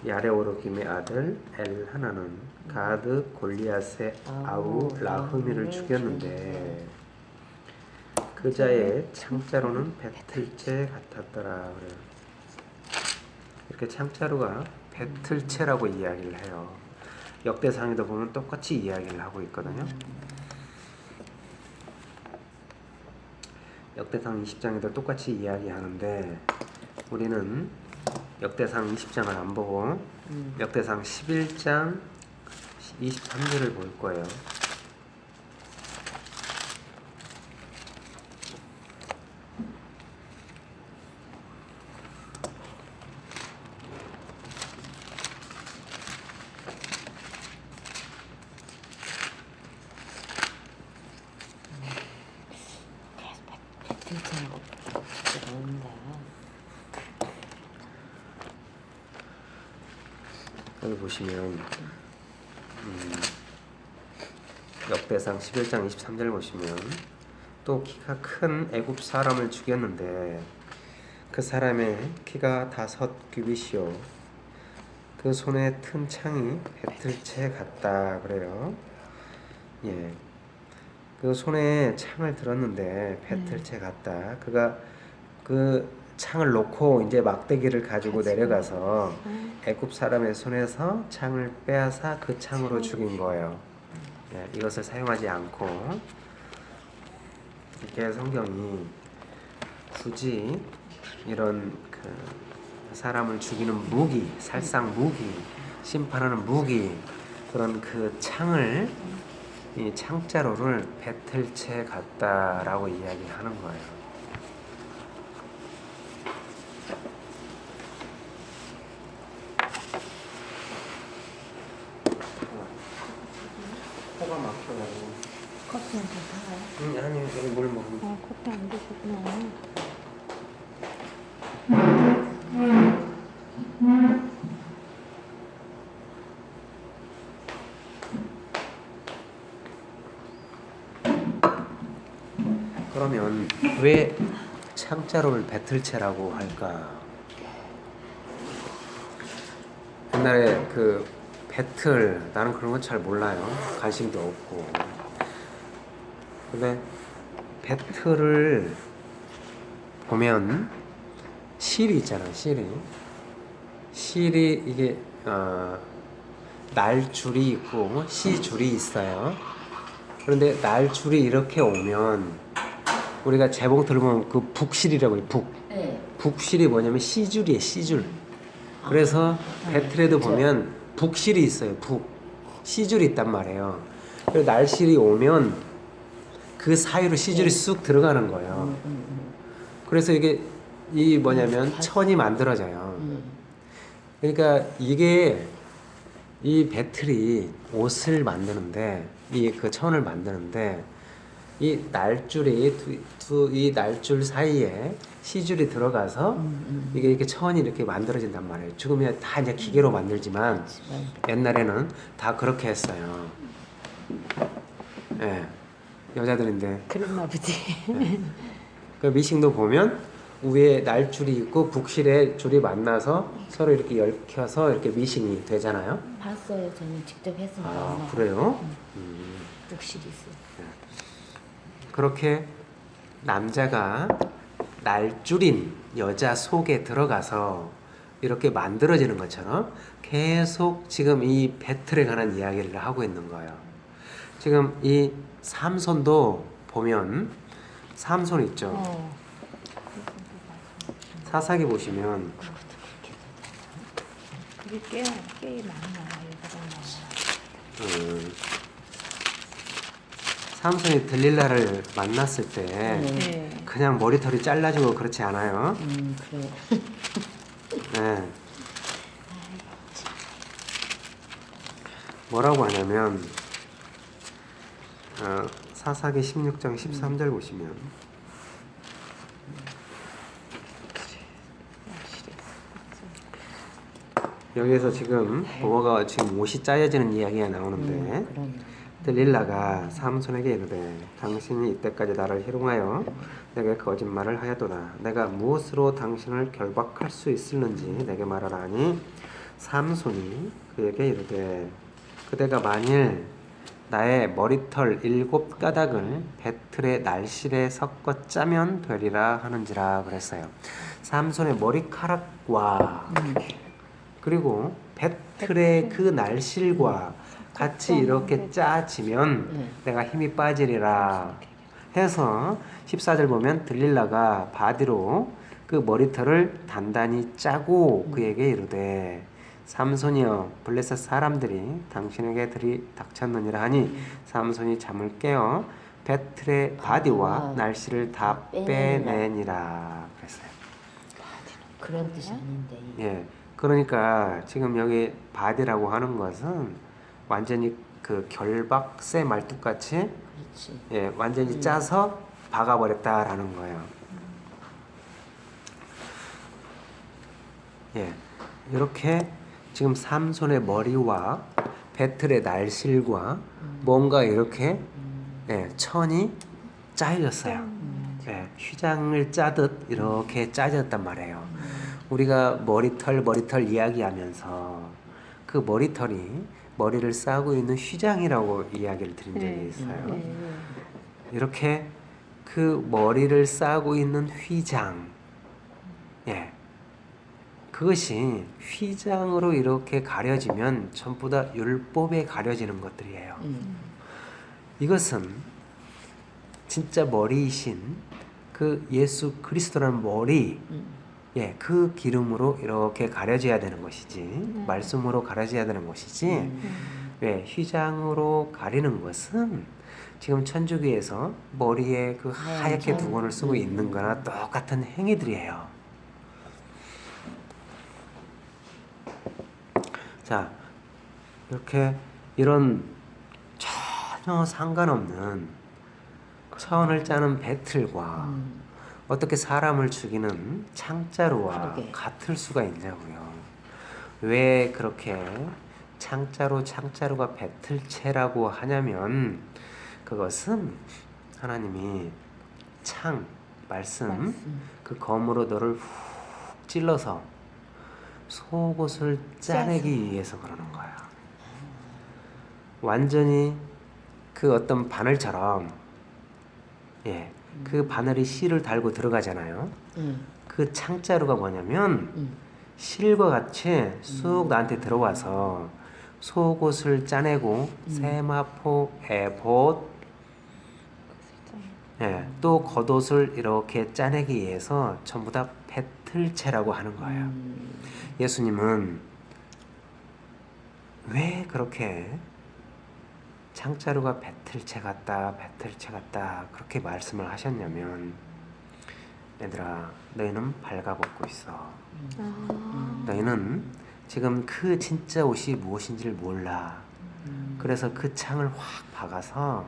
야레오르김의 아들 엘하나는 가드 골리앗의 아우 라흐미를 죽였는데 그 자의 창자로는 배틀채 같았더라. 그래요. 이렇게 창자루가 배틀채라고 이야기를 해요. 역대상에도 보면 똑같이 이야기를 하고 있거든요. 역대상 20장에도 똑같이 이야기하는데 우리는 역대상 20장을 안 보고 역대상 11장 23절을 볼 거예요. 여기 보시면 역대상 11장 23절 보시면 또 키가 큰 애굽 사람을 죽였는데 그 사람의 키가 5 규빗이요 그 손에 튼 창이 배틀채 같다 그래요. 예, 그 손에 창을 들었는데 배틀채 같다. 그가 그 창을 놓고 이제 막대기를 가지고 내려가서 애굽 사람의 손에서 창을 빼앗아 그 창으로 죽인 거예요. 예, 이것을 사용하지 않고 이렇게 성경이 굳이 이런 그 사람을 죽이는 무기, 살상 무기, 심판하는 무기 그런 그 창을 이 창자로를 배틀채 같다라고 이야기하는 거예요. 코가 막혀가지고 커피 한잔 사와요? 아니 여기 물 먹으면 커피 안 드셨구나. 그러면 왜 창자로를 배틀채라고 할까? 옛날에 그 배틀 나는 그런 건 잘 몰라요. 관심도 없고. 근데 배틀을 보면 실이 있잖아. 실이 이게 날줄이 있고 시줄이 있어요. 그런데 날줄이 이렇게 오면 우리가 재봉틀을 보면 그 북실이라고 해요. 북실이 뭐냐면 시줄이에요. 시줄. 그래서 배틀에도 보면 북실이 있어요. 시줄이 있단 말이에요. 그래서 날실이 오면 그 사이로 시줄이 쑥 들어가는 거예요. 그래서 이게 이 뭐냐면 천이 만들어져요. 그러니까 이게 이 배틀이 옷을 만드는데 이 그 천을 만드는데 이 날줄이 이 날줄 사이에 시줄이 들어가서 이게 이렇게 천이 이렇게 만들어진단 말이에요. 지금은 다 이제 기계로 만들지만 옛날에는 다 그렇게 했어요. 예, 여자들인데. 그랬나 보지. 예. 그 미싱도 보면 위에 날줄이 있고 북실에 줄이 만나서 서로 이렇게 얽혀서 이렇게 미싱이 되잖아요. 봤어요. 저는 직접 했으니까. 아, 그래요? 북실이 있어요. 그렇게 남자가 날줄인 여자 속에 들어가서 이렇게 만들어지는 것처럼 계속 지금 이 배틀에 관한 이야기를 하고 있는 거예요. 지금 이 삼손도 보면 삼손 있죠. 사사기 보시면 그게 꽤 많아. 삼손이 들릴라를 만났을 때 네. 그냥 머리털이 잘라지고 그렇지 않아요. 그래요. 네. 뭐라고 하냐면 사사기 16장 13절 보시면 여기에서 지금 부모가 지금 옷이 짜여지는 이야기가 나오는데 들릴라가 삼손에게 이르되 당신이 이때까지 나를 희롱하여 내게 거짓말을 하였도다. 내가 무엇으로 당신을 결박할 수 있을는지 내게 말하라니 삼손이 그에게 이르되 그대가 만일 나의 머리털 7가닥을 배틀의 날실에 섞어 짜면 되리라 하는지라 그랬어요. 삼손의 머리카락과 그리고 배틀의 그 날실과 같이 이렇게 짜지면 내가 힘이 빠지리라 해서 14절 보면 들릴라가 바디로 그 머리털을 단단히 짜고 그에게 이르되 삼손이여 블레셋 사람들이 당신에게 들이닥쳤느니라 하니 삼손이 잠을 깨어 배틀의 바디와 날씨를 다 빼내니라 그랬어요. 그런 뜻이 아닌데. 예, 그러니까 지금 여기 바디라고 하는 것은 완전히 그 결박새 말뚝같이 그렇지. 예, 완전히 짜서 박아버렸다라는 거예요. 예, 이렇게 지금 삼손의 머리와 배틀의 날실과 뭔가 이렇게 예, 천이 짜여졌어요. 예, 휘장을 짜듯 이렇게 짜졌단 말이에요. 우리가 머리털 이야기하면서 그 머리털이 머리를 싸고 있는 휘장이라고 이야기를 드린 적이 있어요. 이렇게 그 머리를 싸고 있는 휘장, 예, 그것이 휘장으로 이렇게 가려지면 전부 다 율법에 가려지는 것들이에요. 이것은 진짜 머리이신 그 예수 그리스도라는 머리, 예, 그 기름으로 이렇게 가려져야 되는 것이지, 말씀으로 가려져야 되는 것이지, 예, 휘장으로 가리는 것은 지금 천주교에서 머리에 그 하얗게 두건을 쓰고 있는 거나 똑같은 행위들이에요. 자, 이렇게 이런 전혀 상관없는 천을 짜는 배틀과 어떻게 사람을 죽이는 창자루와 같을 수가 있냐고요. 왜 그렇게 창자루가 배틀체라고 하냐면 그것은 하나님이 말씀 그 검으로 너를 훅 찔러서 속옷을 짜내기 위해서 그러는 거야. 완전히 그 어떤 바늘처럼, 예, 그 바늘이 실을 달고 들어가잖아요. 그 창자루가 뭐냐면 실과 같이 쑥 나한테 들어와서 속옷을 짜내고 세마포, 에봇, 예, 또 겉옷을 이렇게 짜내기 위해서 전부 다 배틀체라고 하는 거예요. 예수님은 왜 그렇게 창자루가 배틀체 같다 그렇게 말씀을 하셨냐면, 얘들아, 너희는 발가벗고 있어. 너희는 지금 그 진짜 옷이 무엇인지를 몰라. 그래서 그 창을 확 박아서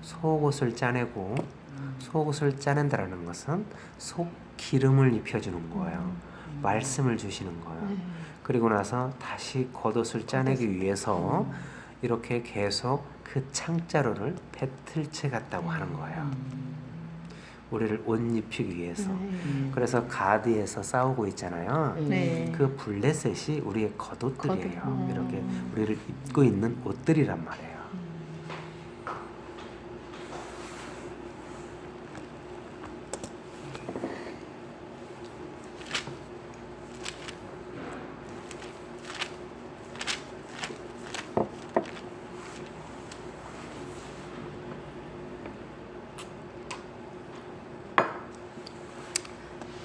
속옷을 짜내고, 속옷을 짜낸다라는 것은 속 기름을 입혀주는 거예요. 말씀을 주시는 거예요. 그리고 나서 다시 겉옷을 짜내기 위해서 이렇게 계속 그 창자루를 배틀체 같다고 하는 거예요. 우리를 옷 입히기 위해서. 그래서 가드에서 싸우고 있잖아요. 그 블레셋이 우리의 겉옷들이에요. 이렇게 우리를 입고 있는 옷들이란 말이에요.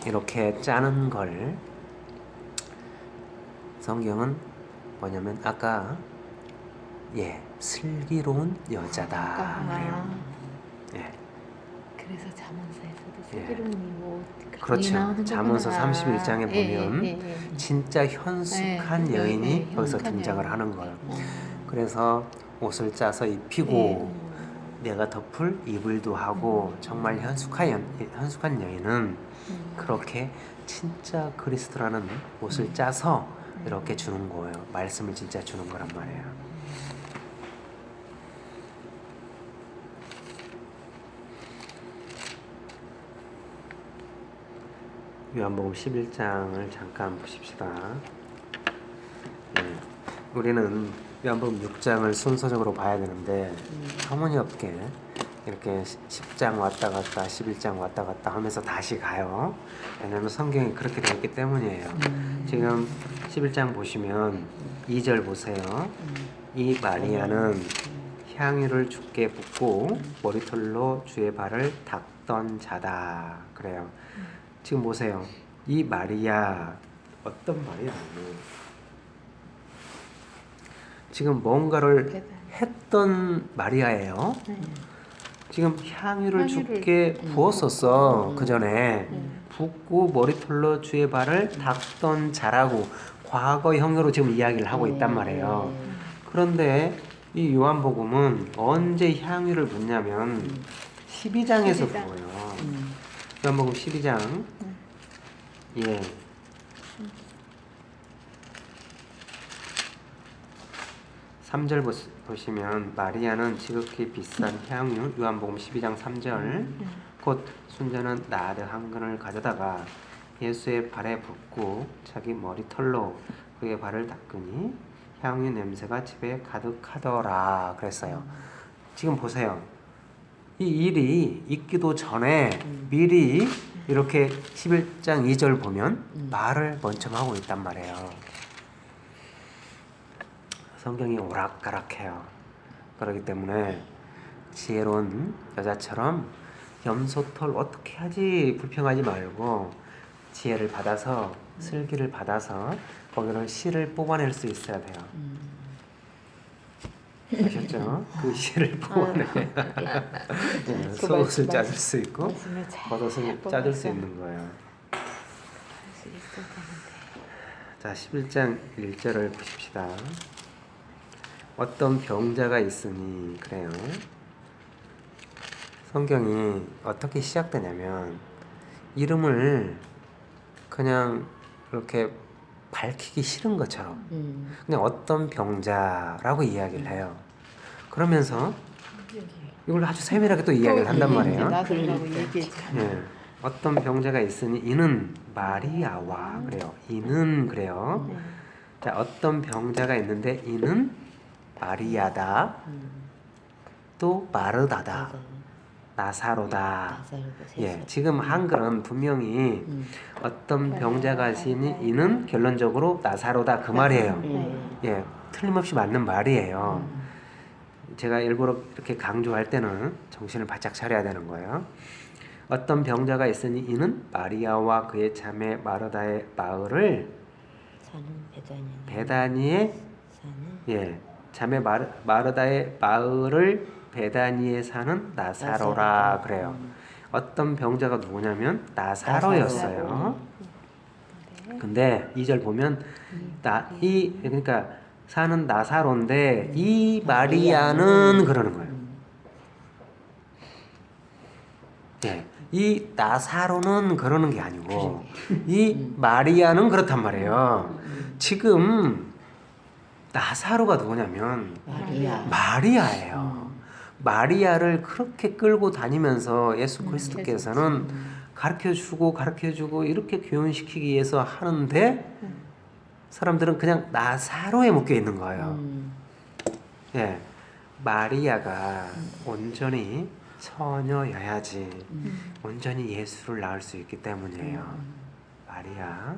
이렇게 짜는 걸 성경은 뭐냐면 아까 예, 슬기로운 여자다 그래요. 예. 그래서 잠언서에서도 슬기로운 뭐 그렇죠. 잠언서 31장에 보면 진짜 현숙한 여인이 거기서 등장을 하는 거예요. 그래서 옷을 짜서 입히고 내가 덮을 이불도 하고 정말 현숙한 여인은 그렇게 진짜 그리스도라는 옷을 짜서 이렇게 주는 거예요. 말씀을 진짜 주는 거란 말이에요. 요한복음 11장을 잠깐 보십시다. 우리는 요한복음 6장을 순서적으로 봐야 되는데 터무니없게 이렇게 10장 왔다 갔다 11장 왔다 갔다 하면서 다시 가요. 왜냐하면 성경이 그렇게 되어 있기 때문이에요. 지금 11장 보시면 2절 보세요. 이 마리아는 향유를 주께 붓고 머리털로 주의 발을 닦던 자다. 그래요. 지금 보세요. 이 마리아 어떤 마리아는 지금 뭔가를 했던 마리아예요. 지금 향유를 주께 부었었어. 그 전에 붓고 머리털로 주의 발을 닦던 자라고 과거형으로 지금 이야기를 하고 있단 말이에요. 그런데 이 요한복음은 언제 향유를 붓냐면 12장에서 부어요. 요한복음 12장 예. 3절 보시면 마리아는 지극히 비싼 향유 요한복음 12장 3절 곧 순자는 나드 한 근을 가져다가 예수의 발에 붓고 자기 머리털로 그의 발을 닦으니 향유 냄새가 집에 가득하더라 그랬어요. 지금 보세요. 이 일이 있기도 전에 미리 이렇게 11장 2절 보면 말을 먼저 하고 있단 말이에요. 성경이 오락가락해요. 그렇기 때문에 지혜로운 여자처럼 염소털 어떻게 하지 불평하지 말고 지혜를 받아서 슬기를 받아서 거기를 씨를 뽑아낼 수 있어야 돼요. 아셨죠? 그 씨를 뽑아내야 속옷을 짜줄 수 있고 겉옷을 짜줄 수 있는 거예요. 자, 11장 1절을 보십시다. 어떤 병자가 있으니 그래요. 성경이 어떻게 시작되냐면 이름을 그냥 이렇게 밝히기 싫은 것처럼 그냥 어떤 병자라고 이야기를 해요. 그러면서 이걸 아주 세밀하게 또 이야기를 한단 말이에요. 예, 어떤 병자가 있으니 이는 마리아와 그래요. 이는 그래요. 자, 어떤 병자가 있는데 이는 마리아다. 또 마르다다. 나사로다. 예, 지금 한글은 분명히 어떤 병자가 있으니 이는 결론적으로 나사로다 그 말이에요. 예, 틀림없이 맞는 말이에요. 제가 일부러 이렇게 강조할 때는 정신을 바짝 차려야 되는 거예요. 어떤 병자가 있으니 이는 마리아와 그의 자매 마르다의 마을을 베다니에 예, 자매 마르다의 마을을 베다니에 사는 나사로라 그래요. 어떤 병자가 누구냐면 나사로였어요. 근데 2절 보면 그러니까 사는 나사로인데 이 마리아는 그러는 거예요. 예, 이 나사로는 그러는 게 아니고 이 마리아는 그렇단 말이에요. 지금 나사로가 누구냐면 마리아예요. 마리아를 그렇게 끌고 다니면서 예수 그리스도께서는 가르쳐주고 이렇게 교훈시키기 위해서 하는데 사람들은 그냥 나사로에 묶여 있는 거예요. 예, 마리아가 온전히 처녀여야지 온전히 예수를 낳을 수 있기 때문이에요. 마리아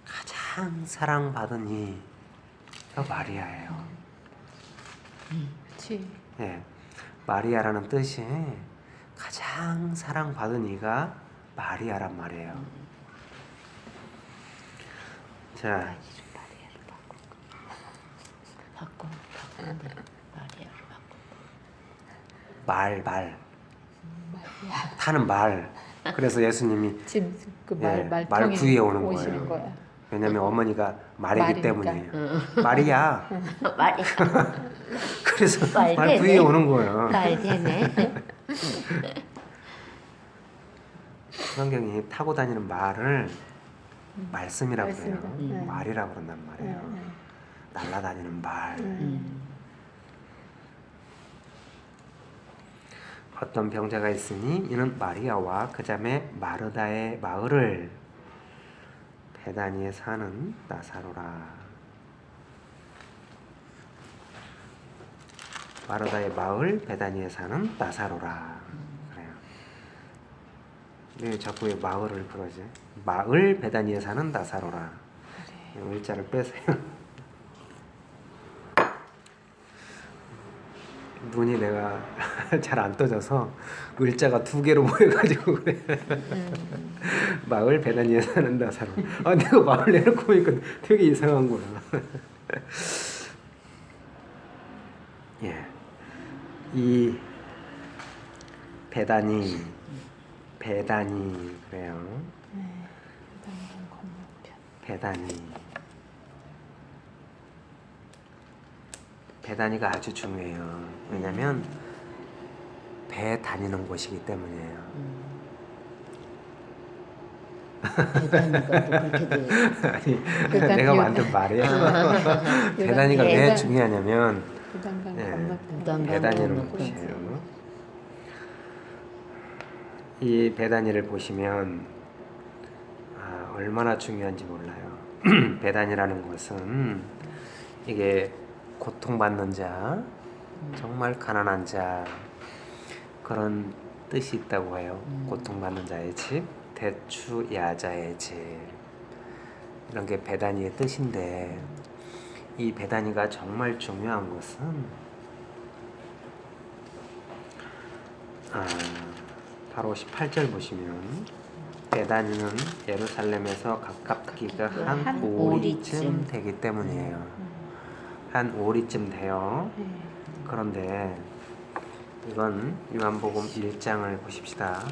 가장 사랑받은 이가 마리아예요. 그렇지. 예, 마리아라는 뜻이 가장 사랑받은 이가 마리아란 말이에요. 자, 말 타는 말. 그래서 예수님이 지금 그 예, 말통에 말 구이에 오는 오시는 거예요. 거야. 왜냐면 어머니가 말이기 말이니까. 때문이에요. 말이야. 말이 그래서 말 말 되네. 구이에 오는 거예요. 말 되네. 성경이 타고 다니는 말을 말씀이라고 말씀이다. 그래요. 네. 말이라고 그런단 말이에요. 네. 날아다니는 말. 어떤 병자가 있으니 이는 마리아와 그 자매 마르다의 마을을 베다니에 사는 나사로라. 마르다의 마을 베다니에 사는 나사로라. 그래요. 왜 자꾸 왜 마을을 그러지? 마을 베다니에 사는 나사로라. 의자를 빼세요. 눈이 내가 잘 안 떠져서 을자가 두 개로 보여가지고 그래. 마을 베다니에 사는 나사로. 아, 내가 마을 내놓고 보니까 되게 이상한구나. 예, 이 베다니 그래요. 베다니가 아주 중요해요. 왜냐면 배 다니는 곳이기 때문이에요. 배다니가 또 그렇게 돼. 아니, 배단 내가 이유는- 만든 말이에요. 베다니가 왜 배단. 중요하냐면 부담감 예, 건너편. 베다니는 건너편. 곳이에요. 이 베다니를 보시면 얼마나 중요한지 몰라요. 베다니라는 것은 이게 고통받는 자, 정말 가난한 자, 그런 뜻이 있다고 해요. 고통받는 자의 집, 대추 야자의 집, 이런 게 베다니의 뜻인데, 이 베다니가 정말 중요한 것은 바로 18절 보시면 베다니는 예루살렘에서 가깝기가 한 오리쯤 되기 때문이에요. 한 오리쯤 돼요. 그런데 이건 요한복음 1장을 보십시다.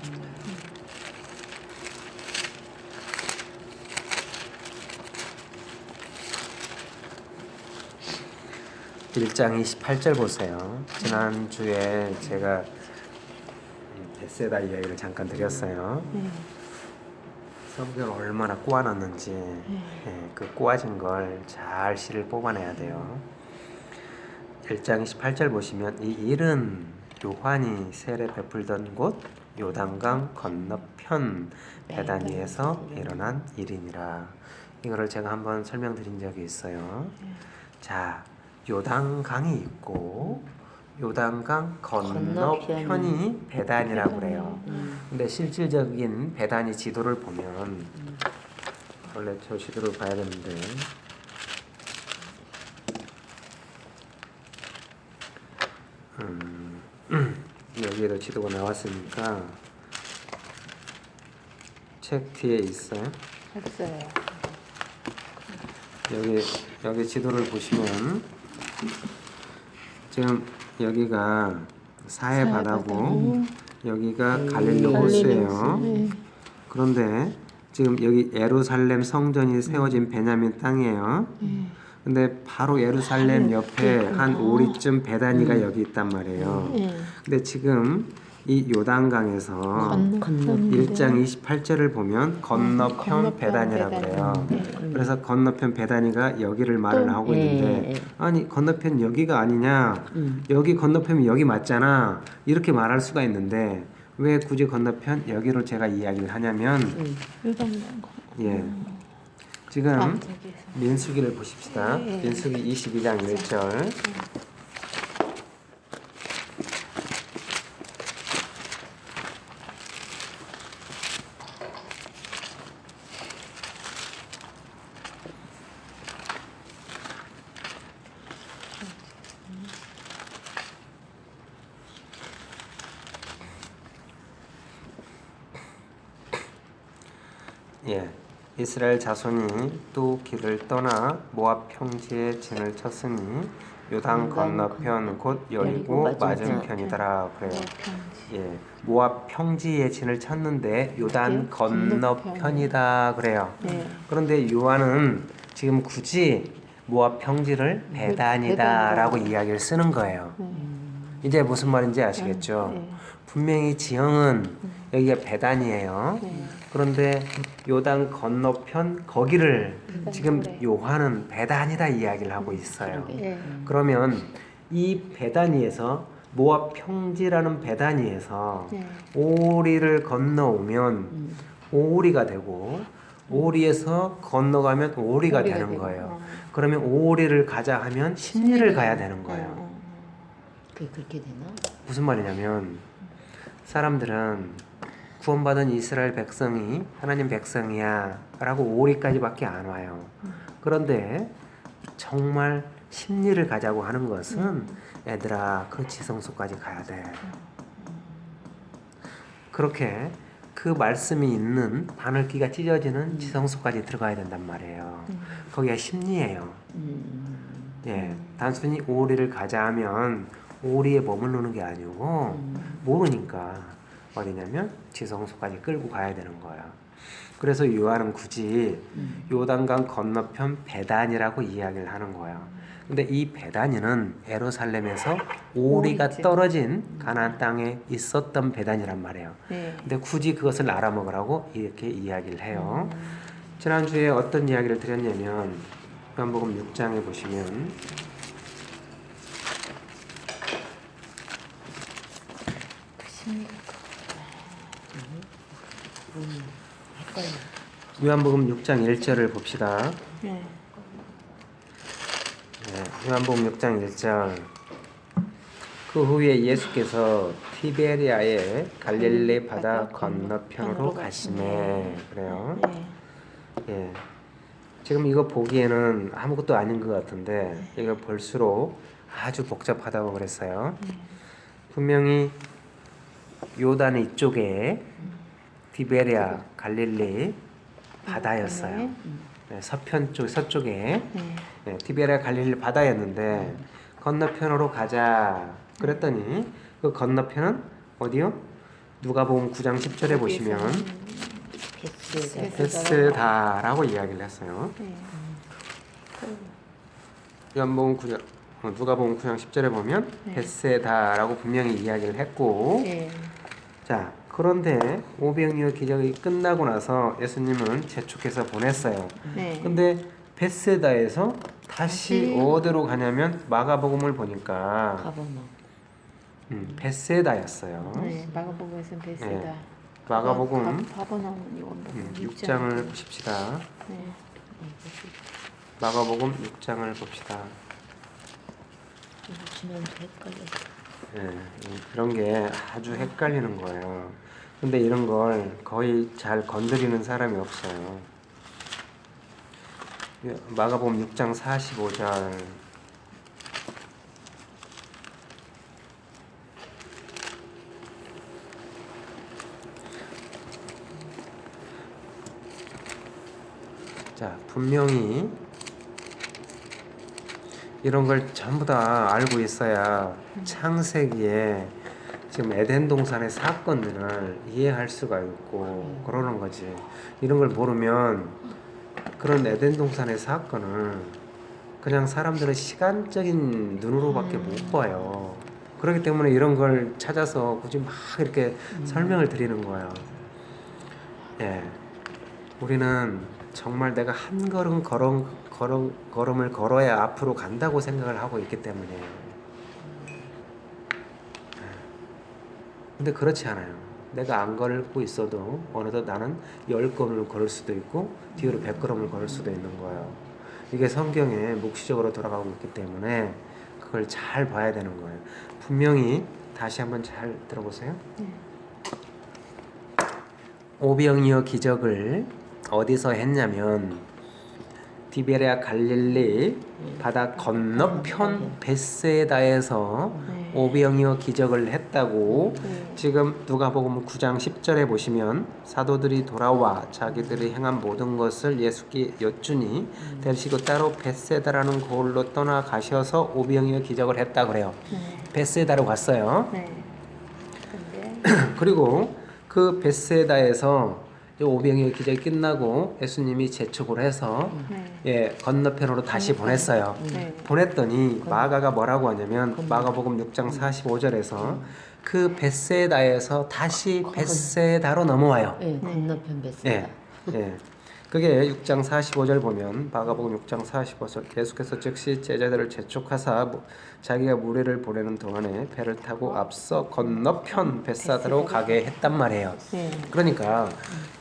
1장 28절 보세요. 지난주에 제가 베세다 이야기를 잠깐 드렸어요. 성경을 얼마나 꼬아놨는지 그 꼬아진 걸 잘 씨를 뽑아내야 돼요. 1장 28절 보시면 이 일은 요한이 세례 베풀던 곳 요단강 건너편 베다니에서 일어난 일이니라. 이거를 제가 한번 설명드린 적이 있어요. 자, 요단강이 있고 요단강 건너편이 베다니라고 그래요. 근데 실질적인 베다니 지도를 보면 원래 저 지도를 봐야 되는데 여기에도 지도가 나왔으니까 책 뒤에 있어요. 없어요. 여기 지도를 보시면 지금 여기가 사해 바다고 여기가 갈릴리 호수예요. 그런데 지금 여기 예루살렘 성전이 세워진 베냐민 땅이에요. 근데 바로 예루살렘 옆에 한 오리쯤 베다니가 여기 있단 말이에요. 근데 지금 이 요단강에서 건너편 1장 28절을 보면 건너편 베다니라고 그래요. 그래서 건너편 베다니가 여기를 말을 하고 있는데 아니 건너편 여기가 아니냐, 여기 건너편이 여기 맞잖아, 이렇게 말할 수가 있는데 왜 굳이 건너편 여기를 제가 이야기를 하냐면 예, 지금 민수기를 보십시다. 민수기 22장 1절 예, 이스라엘 자손이 또 길을 떠나 모압 평지에 진을 쳤으니 요단 건너편 곧 여리고 맞은편이더라 그래요. 예, 모압 평지에 진을 쳤는데 요단 건너편이다 그래요. 그런데 요한은 지금 굳이 모압 평지를 베다니다라고 이야기를 쓰는 거예요. 이제 무슨 말인지 아시겠죠? 네. 분명히 지형은 여기가 베단이에요. 네. 그런데 요단 건너편 거기를 지금 그래. 요한은 베단이다 이야기를 하고 있어요. 그러게. 네. 그러면 이 베다니에서 모압 평지라는 베다니에서 네. 오리를 건너오면 오리가 되고 오리에서 건너가면 오리가 되는 되고. 거예요. 그러면 오리를 가자 하면 십리를 가야 되는 거예요. 그게 그렇게 되나? 무슨 말이냐면 사람들은 구원받은 이스라엘 백성이 하나님 백성이야 라고 오리까지밖에 안 와요. 그런데 정말 십리를 가자고 하는 것은 얘들아 그 지성소까지 가야 돼. 그렇게 그 말씀이 있는 바늘기가 찢어지는 지성소까지 들어가야 된단 말이에요. 거기가 십리예요. 예, 단순히 오리를 가자 하면 오리에 머무르는 게 아니고 모르니까 어디냐면 지성소까지 끌고 가야 되는 거야. 그래서 요한은 굳이 요단강 건너편 베단이라고 이야기를 하는 거예요. 근데 이 베단이는 예루살렘에서 오리가 오리집. 떨어진 가나안 땅에 있었던 베단이란 말이에요. 네. 근데 굳이 그것을 알아먹으라고 이렇게 이야기를 해요. 지난주에 어떤 이야기를 드렸냐면 요한복음 6장에 보시면 헷갈려. 요한복음 6장 1절을 봅시다. 네. 네, 요한복음 6장 1절. 그 후에 예수께서 티베리아의 갈릴리 바다 건너편으로 가시매. 그래요. 네. 예. 지금 이거 보기에는 아무것도 아닌 것 같은데 이거 볼수록 아주 복잡하다고 그랬어요. 분명히 요단 이쪽에 티베리아 갈릴리 바다였어요. 네, 서편 쪽 서쪽에 네. 네, 티베리아 갈릴리 바다였는데 건너편으로 가자 그랬더니 그 건너편은 어디요? 누가복음 9장 10절에 보시면 베스다라고 이야기를 했어요. 네. 요한복음 9장 누가복음 9장 10절에 보면 네. 베스다라고 분명히 이야기를 했고 네. 자 그런데 오병이어 기적이 끝나고 나서 예수님은 재촉해서 보냈어요. 네. 근데 베세다에서 다시 다시 어디로 가냐면 마가복음을 보니까 가보나. 베세다였어요. 네. 마가복음에서는 베세다. 네. 마가복음 바보나오는 원복음 6장을 보십시다. 네. 마가복음 6장을 봅시다. 지난주 헷갈렸어. 네, 그런 게 아주 헷갈리는 거예요. 근데 이런 걸 거의 잘 건드리는 사람이 없어요. 마가복음 6장 45절. 자, 분명히 이런 걸 전부 다 알고 있어야 창세기에 지금 에덴 동산의 사건들을 이해할 수가 있고 그러는 거지. 이런 걸 모르면 그런 에덴 동산의 사건을 그냥 사람들은 시간적인 눈으로밖에 못 봐요. 그렇기 때문에 이런 걸 찾아서 굳이 막 이렇게 설명을 드리는 거예요. 예, 우리는 정말 내가 한 걸음을 걸어야 앞으로 간다고 생각을 하고 있기 때문이에요. 근데 그렇지 않아요. 내가 안 걸고 있어도 어느덧 나는 10걸음을 걸을 수도 있고 뒤로 100걸음을 걸을 수도 있는 거예요. 이게 성경에 묵시적으로 돌아가고 있기 때문에 그걸 잘 봐야 되는 거예요. 분명히 다시 한번 잘 들어보세요. 오병이어 기적을 어디서 했냐면 디베레아 갈릴리 바다 건너편 베세다에서 네. 오병이어 기적을 했다고 네. 지금 누가복음 9장 10절에 보시면 사도들이 돌아와 자기들이 행한 모든 것을 예수께 여쭈니 데리시고 따로 베세다라는 곳으로 떠나가셔서 오병이어 기적을 했다 그래요. 네. 베세다로 갔어요. 네. 근데 그리고 그 베세다에서 오병이어 기적이 끝나고 예수님이 재촉을 해서 네. 예, 건너편으로 다시 보냈어요. 네. 보냈더니 마가가 뭐라고 하냐면 마가복음 6장 45절에서 그 벳세다에서 다시 벳세다로 넘어와요. 예, 건너편 뱃습니다. 예. 예. 그게 6장 45절 보면 마가복음 6장 45절 계속해서 즉시 제자들을 재촉하사 자기가 무리를 보내는 동안에 배를 타고 앞서 건너편 벳사다로 가게 했단 말이에요. 네. 그러니까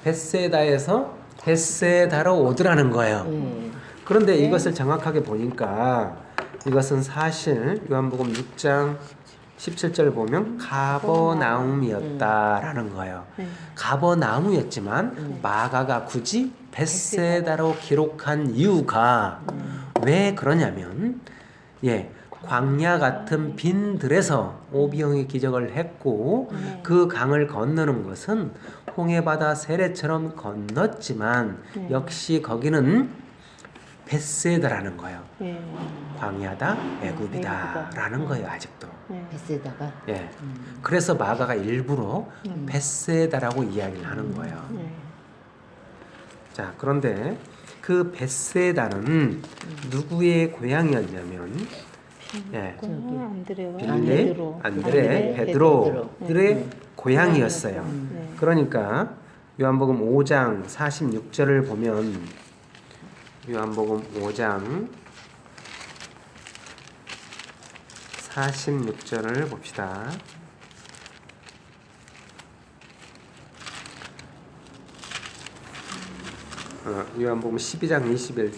벳세다에서 벳세다로 오더라는 거예요. 그런데 이것을 정확하게 보니까 이것은 사실 요한복음 6장 17절 보면 가버나움이었다라는 거예요. 가버나움이었지만 마가가 굳이 벳세다로 기록한 이유가 왜 그러냐면 예, 광야 같은 빈 들에서 오병의 기적을 했고 그 강을 건너는 것은 홍해바다 세례처럼 건넜지만 역시 거기는 벳세다라는 거예요. 네. 광야다, 애굽이다라는 거예요. 아직도. 뱃에다가 예. 그래서 마가가 일부러 벳세다라고 이야기를 하는 거예요. 자, 그런데 그 벳세다는 누구의 고향이었냐면 예. 안드레와 빌립, 안드레, 베드로들의 고향이었어요. 그러니까 요한복음 5장 46절을 보면 요한복음 5장 46절을 봅시다. 요한복음 12장 21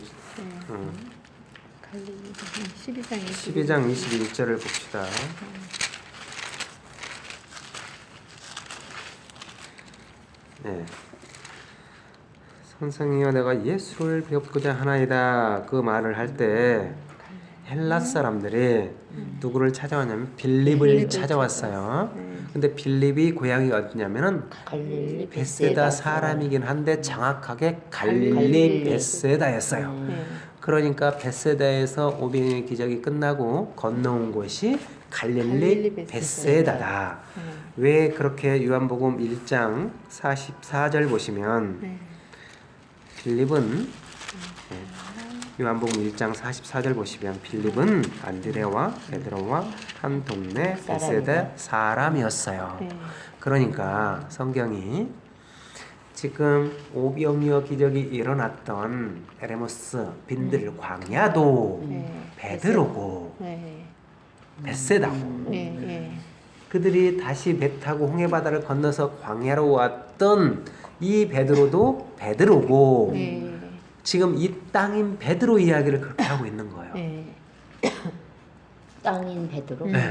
12장 21절을 봅시다. 네. 선생이여 내가 예수를 뵙고자 하나이다 그 말을 할 때 헬라 사람들이 누구를 찾아왔냐면 빌립을 찾아왔어요. 근데 빌립이 고향이 어디냐면은 갈릴리 벳세다 사람이긴 한데 정확하게 갈릴리 벳세다였어요. 그러니까 벳세다에서 오병이어 기적이 끝나고 건너온 곳이 갈릴리 벳세다다. 왜 그렇게 요한복음 1장 44절 보시면 빌립은 요한복음 1장 44절 보시면 빌립은 안드레와 베드로와 한 동네 벳세다 사람이었어요. 그러니까 성경이 지금 오병이어 기적이 일어났던 에레모스 빈들 광야도 베드로고 벳세다고 그들이 다시 배 타고 홍해바다를 건너서 광야로 왔던 이 베드로도 베드로고 지금 이 땅인 베드로 이야기를 그렇게 하고 있는 거예요. 땅인 베드로. 네.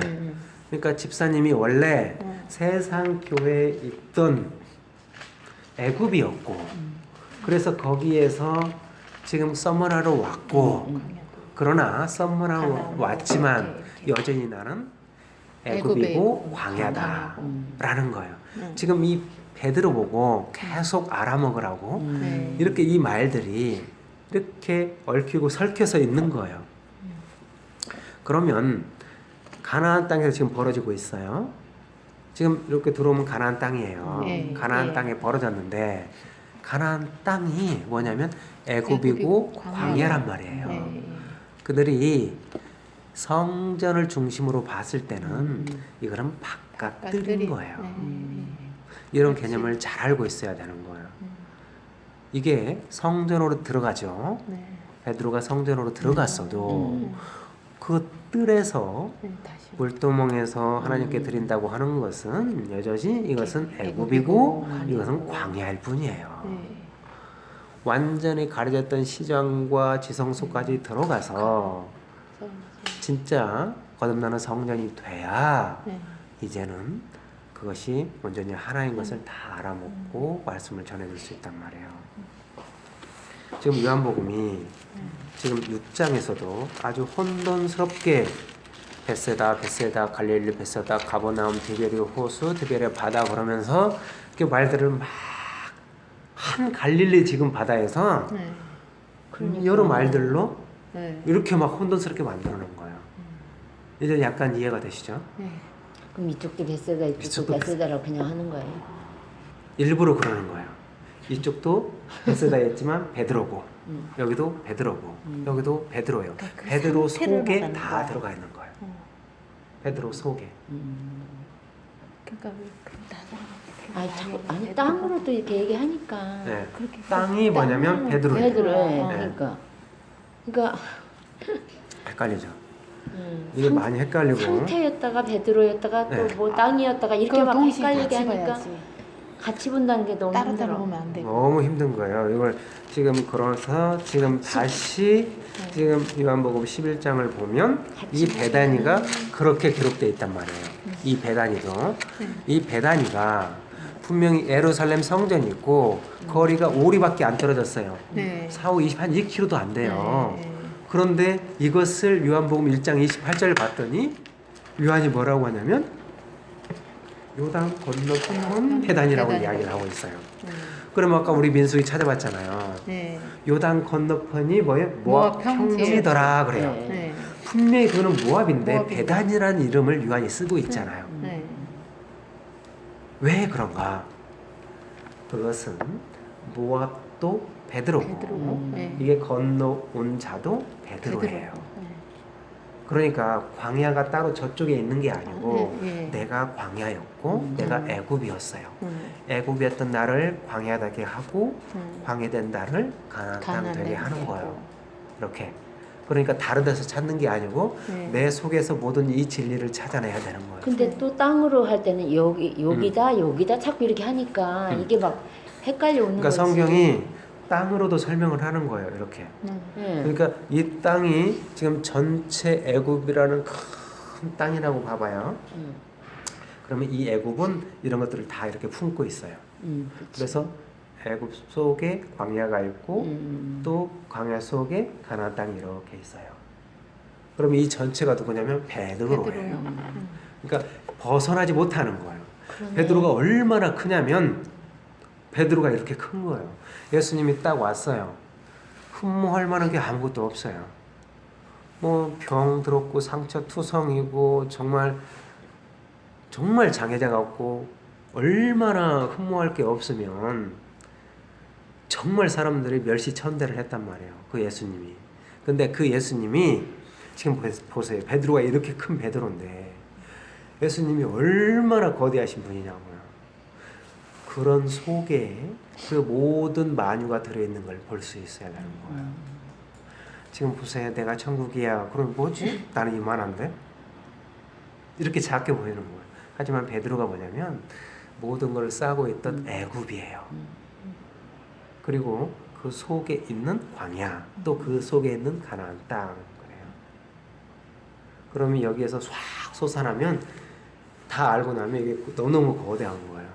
그러니까 집사님이 원래 세상 교회에 있던 애굽이었고 그래서 거기에서 지금 서머나로 왔고 그러나 서머나로 왔지만 여전히 나는 애굽이고 광야다라는 거예요. 지금 이 베드로 보고 계속 알아먹으라고 이렇게 이 말들이 이렇게 얽히고 설켜서 있는 거예요. 그러면 가나안 땅에서 지금 벌어지고 있어요. 지금 이렇게 들어오면 가나안 땅이에요. 가나안 땅에 벌어졌는데 가나안 땅이 뭐냐면 애굽이고 광야란 말이에요. 그들이 성전을 중심으로 봤을 때는 이거는 바깥들인 거예요. 이런 개념을 잘 알고 있어야 되는 거예요. 이게 성전으로 들어가죠. 베드로가 성전으로 들어갔어도 그 뜰에서 물두멍에서 하나님께 드린다고 하는 것은 여전히 이것은 애굽이고 이것은 광야일 뿐이에요. 완전히 가려졌던 시장과 지성소까지 들어가서 진짜 거듭나는 성전이 돼야 이제는 그것이 온전히 하나인 것을 다 알아먹고 말씀을 전해줄 수 있단 말이에요. 지금 요한복음이 지금 6장에서도 아주 혼돈스럽게 벳세다, 갈릴리 벳세다, 가버나움, 디베르 호수, 디베르 바다 그러면서 그 말들을 막 한 갈릴리 지금 바다에서 여러 말들로 이렇게 막 혼돈스럽게 만들어 놓은 거예요. 이제 약간 이해가 되시죠? 그럼 이쪽도 벳세다, 이쪽도 벳세다라고 그냥 하는 거예요? 일부러 그러는 거예요. 이쪽도 베세다 했지만 베드로고 여기도 베드로고 여기도 베드로예요. 그러니까 그 베드로 상태를 속에 말하는 다 거야. 들어가 있는 거예요. 베드로 속에. 그러니까 왜 아니, 자꾸, 아니 땅으로도 이렇게 얘기하니까 네. 그렇게 땅이 뭐냐면 베드로예요. 베드로 네. 그러니까 헷갈리죠. 이게 많이 헷갈리고 상태였다가 베드로였다가 네. 또 뭐 땅이었다가 이렇게 그걸 막 동시에 헷갈리게 같이 하니까 봐야지. 같이 본다는 게 너무 따로따로 힘들어. 보면 안 되고. 너무 힘든 거예요. 이걸 지금 걸어서 지금 다시 지금 요한복음 11장을 보면 이 베다니가 그렇게 기록되어 있단 말이에요. 이 베다니도 이 베다니가 분명히 예루살렘 성전이 있고 거리가 오리밖에 안 떨어졌어요. 네. 4, 5, 20, 한 2km도 안 돼요. 네. 그런데 이것을 요한복음 1장 28절을 봤더니 요한이 뭐라고 하냐면 요단 건너편 베단이라고 이야기를 하고 있어요. 그럼 아까 우리 민숙이 찾아봤잖아요. 네. 요단 건너편이 뭐예요? 모압 평지더라 그래요. 네. 네. 분명히 그거는 모압인데 모압이다. 베단이라는 이름을 요한이 쓰고 있잖아요. 네. 왜 그런가? 그것은 모압도 베드로고 베드로고. 네. 이게 건너온 자도 베드로예요. 베드로고. 네. 그러니까 광야가 따로 저쪽에 있는 게 아니고 네. 내가 광야였고 내가 애굽이었어요. 네. 애굽이었던 나를 광야 되게 하고 네. 광야된 나를 가나안 땅 되게 가나안에 하는 되고. 거예요. 이렇게. 그러니까 다른 데서 찾는 게 아니고 네. 내 속에서 모든 이 진리를 찾아내야 되는 거예요. 근데 또 땅으로 할 때는 여기다 여기다 자꾸 이렇게 하니까 이게 막 헷갈려 오는 그러니까 거지. 성경이 땅으로도 설명을 하는 거예요. 이렇게. 네. 그러니까 이 땅이 지금 전체 애굽이라는 큰 땅이라고 봐봐요. 그러면 이 애굽은 이런 것들을 다 이렇게 품고 있어요. 그치. 그래서 애굽 속에 광야가 있고 또 광야 속에 가나안 땅이 이렇게 있어요. 그러면 이 전체가 누구냐면 베드로예요. 그러니까 벗어나지 못하는 거예요. 그러네. 베드로가 얼마나 크냐면 베드로가 이렇게 큰 거예요. 예수님이 딱 왔어요. 흠모할 만한 게 아무것도 없어요. 뭐 병 들었고 상처 투성이고 정말 장애자 같고 얼마나 흠모할 게 없으면 정말 사람들이 멸시천대를 했단 말이에요. 그 예수님이. 근데 그 예수님이 지금 보세요. 베드로가 이렇게 큰 베드로인데 예수님이 얼마나 거대하신 분이냐고요. 그런 속에 그 모든 만유가 들어있는 걸 볼 수 있어야 되는 거예요. 지금 보세요. 내가 천국이야. 그럼 뭐지? 나는 이만한데? 이렇게 작게 보이는 거예요. 하지만 베드로가 뭐냐면 모든 걸 싸고 있던 애굽이에요. 그리고 그 속에 있는 광야, 또 그 속에 있는 가나안 땅 그래요. 그러면 여기에서 싹 솟아나면 다 알고 나면 이게 너무너무 거대한 거예요.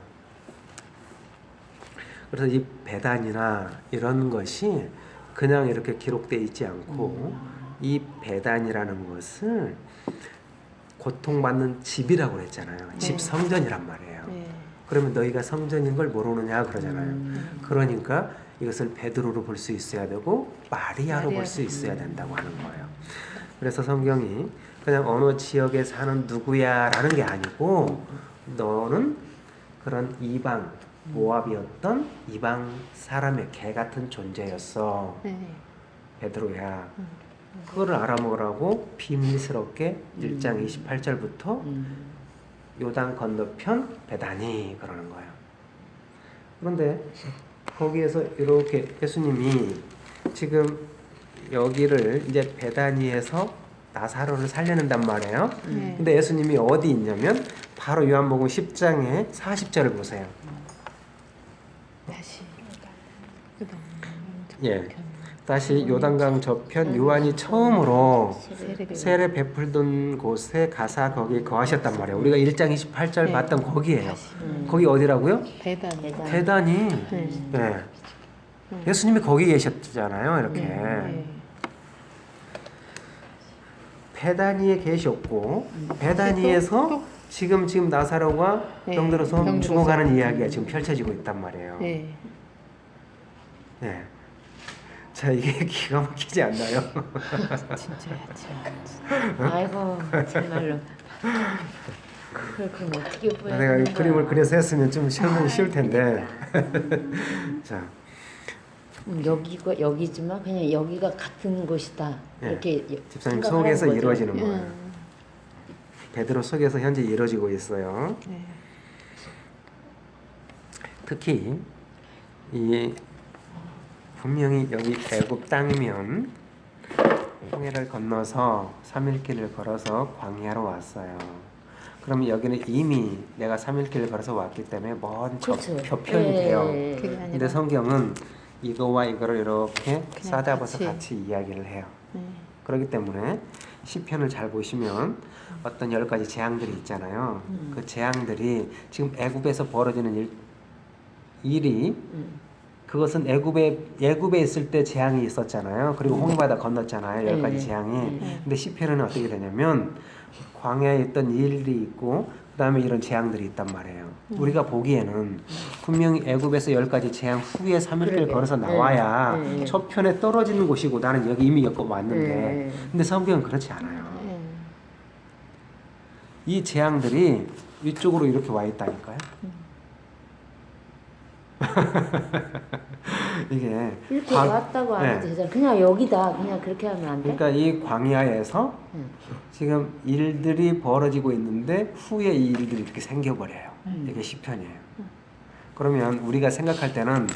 그래서 이 배단이나 이런 것이 그냥 이렇게 기록되어 있지 않고 이 배단이라는 것을 고통받는 집이라고 그랬잖아요. 네. 집 성전이란 말이에요. 네. 그러면 너희가 성전인 걸 모르느냐 그러잖아요. 그러니까 이것을 베드로로 볼 수 있어야 되고 마리아로 볼 수 있어야 된다고 하는 거예요. 그래서 성경이 그냥 어느 지역에 사는 누구야 라는 게 아니고 너는 그런 이방 모압이었던 이방 사람의 개 같은 존재였어. 네. 베드로야. 그거를 알아먹으라고 비밀스럽게 1장 28절부터 요단 건너편 베다니 그러는 거예요. 그런데 거기에서 이렇게 예수님이 지금 여기를 이제 베다니에서 나사로를 살려낸단 말이에요. 네. 근데 예수님이 어디 있냐면 바로 요한복음 10장의 40절을 보세요. 다시 그다음 예. 다시 요단강 저편 요한이 처음으로 세례 베풀던 곳에 가사 거기 거하셨단 말이에요. 우리가 1장 28절 네. 봤던 거기에요. 다시. 거기 어디라고요? 배단. 베다니. 네. 예. 예수님이 거기 계셨잖아요. 이렇게. 네. 베다니에 계셨고 베다니에서 지금 나사로가 네. 병들어서 병들어서. 죽어가는 이야기가 지금 펼쳐지고 있단 말이에요. 네. 네. 자, 이게 기가 막히지 않나요? 진짜야, 진짜. 아이고 정말로. 그럼 어떻게 보여야 내가 이 되는 그림을 거야? 그려서 했으면 좀 설명이 쉬울 텐데. 자, 여기가 여기지만 그냥 여기가 같은 곳이다. 예. 이렇게 집사님 생각하라는 속에서 거죠. 이루어지는 거예요. 베드로 속에서 현재 이루어지고 있어요. 네. 특히 이 분명히 여기 애굽 땅이면 홍해를 건너서 3일 길을 걸어서 광야로 왔어요. 그럼 여기는 이미 내가 3일 길을 걸어서 왔기 때문에 먼 그렇죠. 저편이 예, 돼요. 예, 예. 그게 근데 아니라 성경은 이거와 이거를 이렇게 싸잡아서 같이. 같이 이야기를 해요. 네. 그렇기 때문에 시편을 잘 보시면 어떤 10가지 재앙들이 있잖아요. 그 재앙들이 지금 애굽에서 벌어지는 일이 그것은 애굽에 있을 때 재앙이 있었잖아요. 그리고 홍해바다 건넜잖아요. 10가지 재앙이. 근데 시편은 어떻게 되냐면 광야에 있던 일이 있고 그다음에 이런 재앙들이 있단 말이에요. 우리가 보기에는 분명히 애굽에서 10가지 재앙 후에 3일길 그러게. 걸어서 나와야 저편에 떨어지는 곳이고 나는 여기 이미 겪어 왔는데 근데 성경은 그렇지 않아요. 네. 이 재앙들이 위쪽으로 이렇게 와 있다니까요. 이게 이렇게 왔다고 안 해도 되잖아. 그냥 여기다. 그냥 그렇게 하면 안 돼? 그러니까 이 광야에서 지금 일들이 벌어지고 있는데 후에 이 일들이 이렇게 생겨버려요. 이게 시편이에요. 그러면 우리가 생각할 때는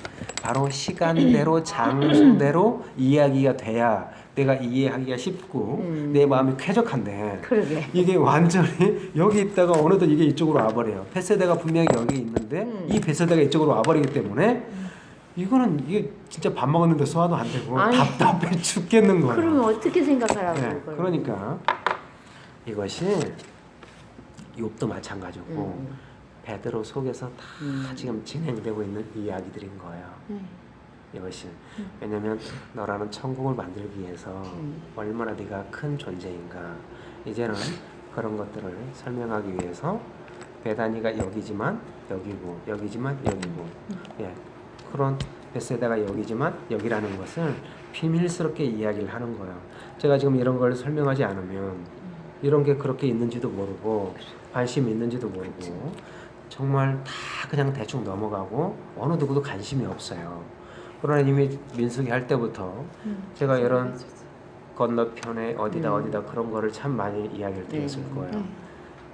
바로 시간대로 장소대로 이야기가 돼야 내가 이해하기가 쉽고 내 마음이 쾌적한데 그러게. 이게 완전히 여기 있다가 어느덧 이게 이쪽으로 와버려요. 벳세다가 분명히 여기 있는데 이 벳세다가 이쪽으로 와버리기 때문에 이게 진짜 밥 먹었는데 소화도 안 되고 아니, 답답해 죽겠는 거예요. 그러면 어떻게 생각하라고? 네, 그걸. 그러니까 이것이 욥도 마찬가지고 베드로 속에서 다 지금 진행되고 있는 이야기들인 거예요. 이것이 왜냐하면 너라는 천국을 만들기 위해서 얼마나 네가 큰 존재인가 이제는 그런 것들을 설명하기 위해서 베다니가 여기지만 여기고 여기지만 여기고 예, 그런 벳세다가 여기지만 여기라는 것을 비밀스럽게 이야기를 하는 거예요. 제가 지금 이런 걸 설명하지 않으면 이런 게 그렇게 있는지도 모르고 관심이 있는지도 모르고 정말 다 그냥 대충 넘어가고 어느 누구도 관심이 없어요. 그러나 이미 민수기 할 때부터 제가 이런 건너편에 어디다 그런 거를 참 많이 이야기를 드렸을 거예요.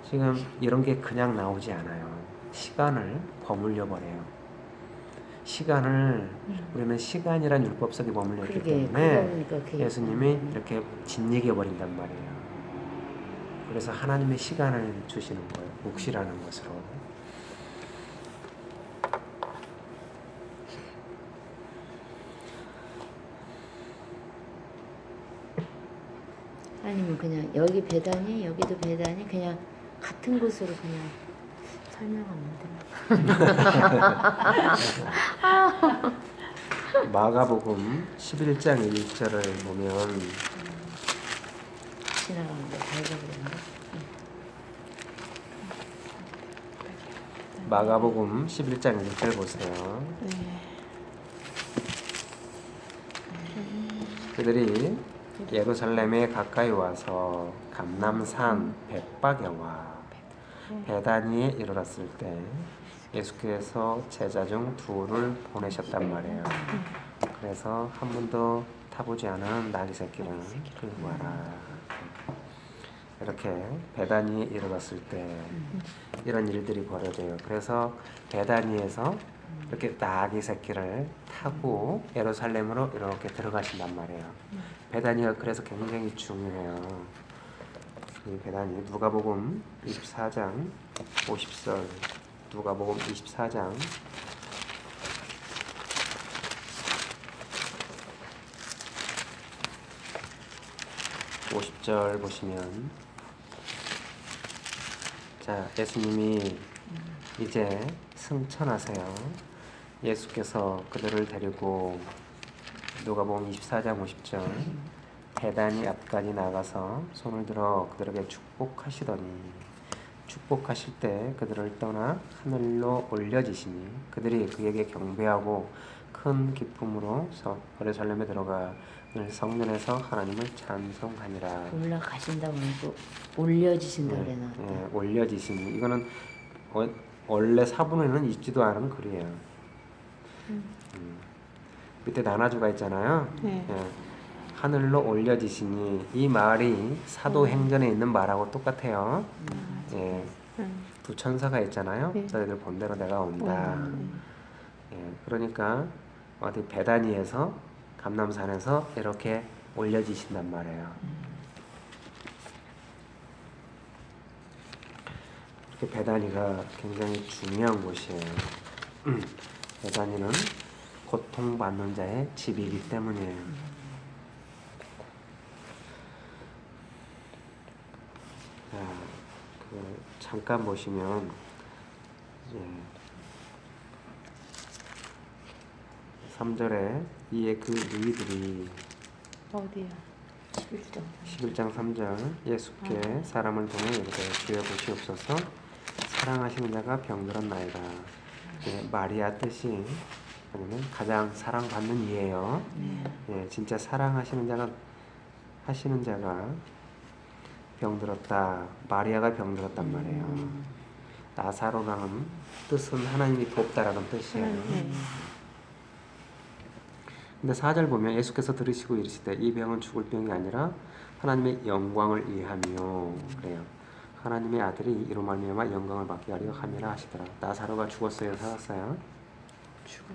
지금 이런 게 그냥 나오지 않아요. 시간을 버물려 버려요. 시간을 우리는 시간이란 율법 속에 머물려 있기 때문에 예수님이 이렇게 짓이겨 버린단 말이에요. 그래서 하나님의 시간을 주시는 거예요. 묵시라는 것으로. 아니면 그냥 여기 배단이 여기도 배단이 그냥 같은 곳으로 그냥 설명하면 돼. 마가복음 11장 1절을 보면 지나가는데 밟아버렸네. 마가복음 11장 1절 보세요. 그들이 예루살렘에 가까이 와서 감람산 벳박에와 베다니에 이르렀을 때 예수께서 제자 중 둘을 보내셨단 말이에요. 그래서 한 번도 타보지 않은 나귀 새끼를 끌고 와라. 이렇게 베다니에 이르렀을 때 이런 일들이 벌어져요. 그래서 베다니에서 이렇게 나귀 새끼를 타고 예루살렘으로 이렇게 들어가신단 말이에요. 베다니가 그래서 굉장히 중요해요. 이 베다니 누가복음 24장 50절 누가복음 24장 50절 보시면 자 예수님이 이제 승천하세요. 예수께서 그들을 데리고 누가복음 24장 50절 베다니 앞까지 나가서 손을 들어 그들에게 축복하시더니 축복하실 때 그들을 떠나 하늘로 올려지시니 그들이 그에게 경배하고 큰 기쁨으로 예루살렘에 들어가 성전에서 하나님을 찬송하니라. 올라가신다고 하고 올려지신다 예, 그래나. 예, 올려지시니 이거는 원래 사본에는 있지도 않은 글이에요. 밑에 나눠주가 있잖아요. 네. 예, 하늘로 올려지시니 이 말이 사도행전에 있는 말하고 똑같아요. 예, 두 천사가 있잖아요. 네. 너희들 본대로 내가 온다. 예, 그러니까 어디 베다니에서 감람산에서 이렇게 올려지신단 말이에요. 이렇게 베다니가 굉장히 중요한 곳이에요. 베다니는 고통받는 자의 집이기 때문이에요. 자, 잠깐 보시면 예, 3절에 이에 그 누이들이 어디야? 11장 11장 3절 예수께 사람을 통해 이르되 주여 보시옵소서 사랑하시는 자가 병들었나이다. 예, 마리아 뜻이 아니면 가장 사랑받는 이예요. 예, 진짜 사랑하시는 자가 병들었다. 마리아가 병들었단 말이에요. 나사로라는 뜻은 하나님이 돕다라는 뜻이에요. 근데 4절 보면 예수께서 들으시고 이르시되 이 병은 죽을 병이 아니라 하나님의 영광을 위하며 그래요. 하나님의 아들이 이로 말미암아 영광을 받게 하려 함이라 하시더라. 나사로가 죽었어요, 살았어요?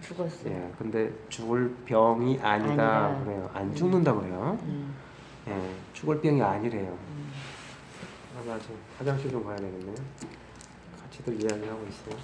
죽었어요. 예, 근데 죽을 병이 아니다 그래요. 안 죽는다 그래요. 예, 죽을 병이 아니래요. 맞아. 화장실 좀 가야 되겠네요. 같이들 이야기하고 있어요.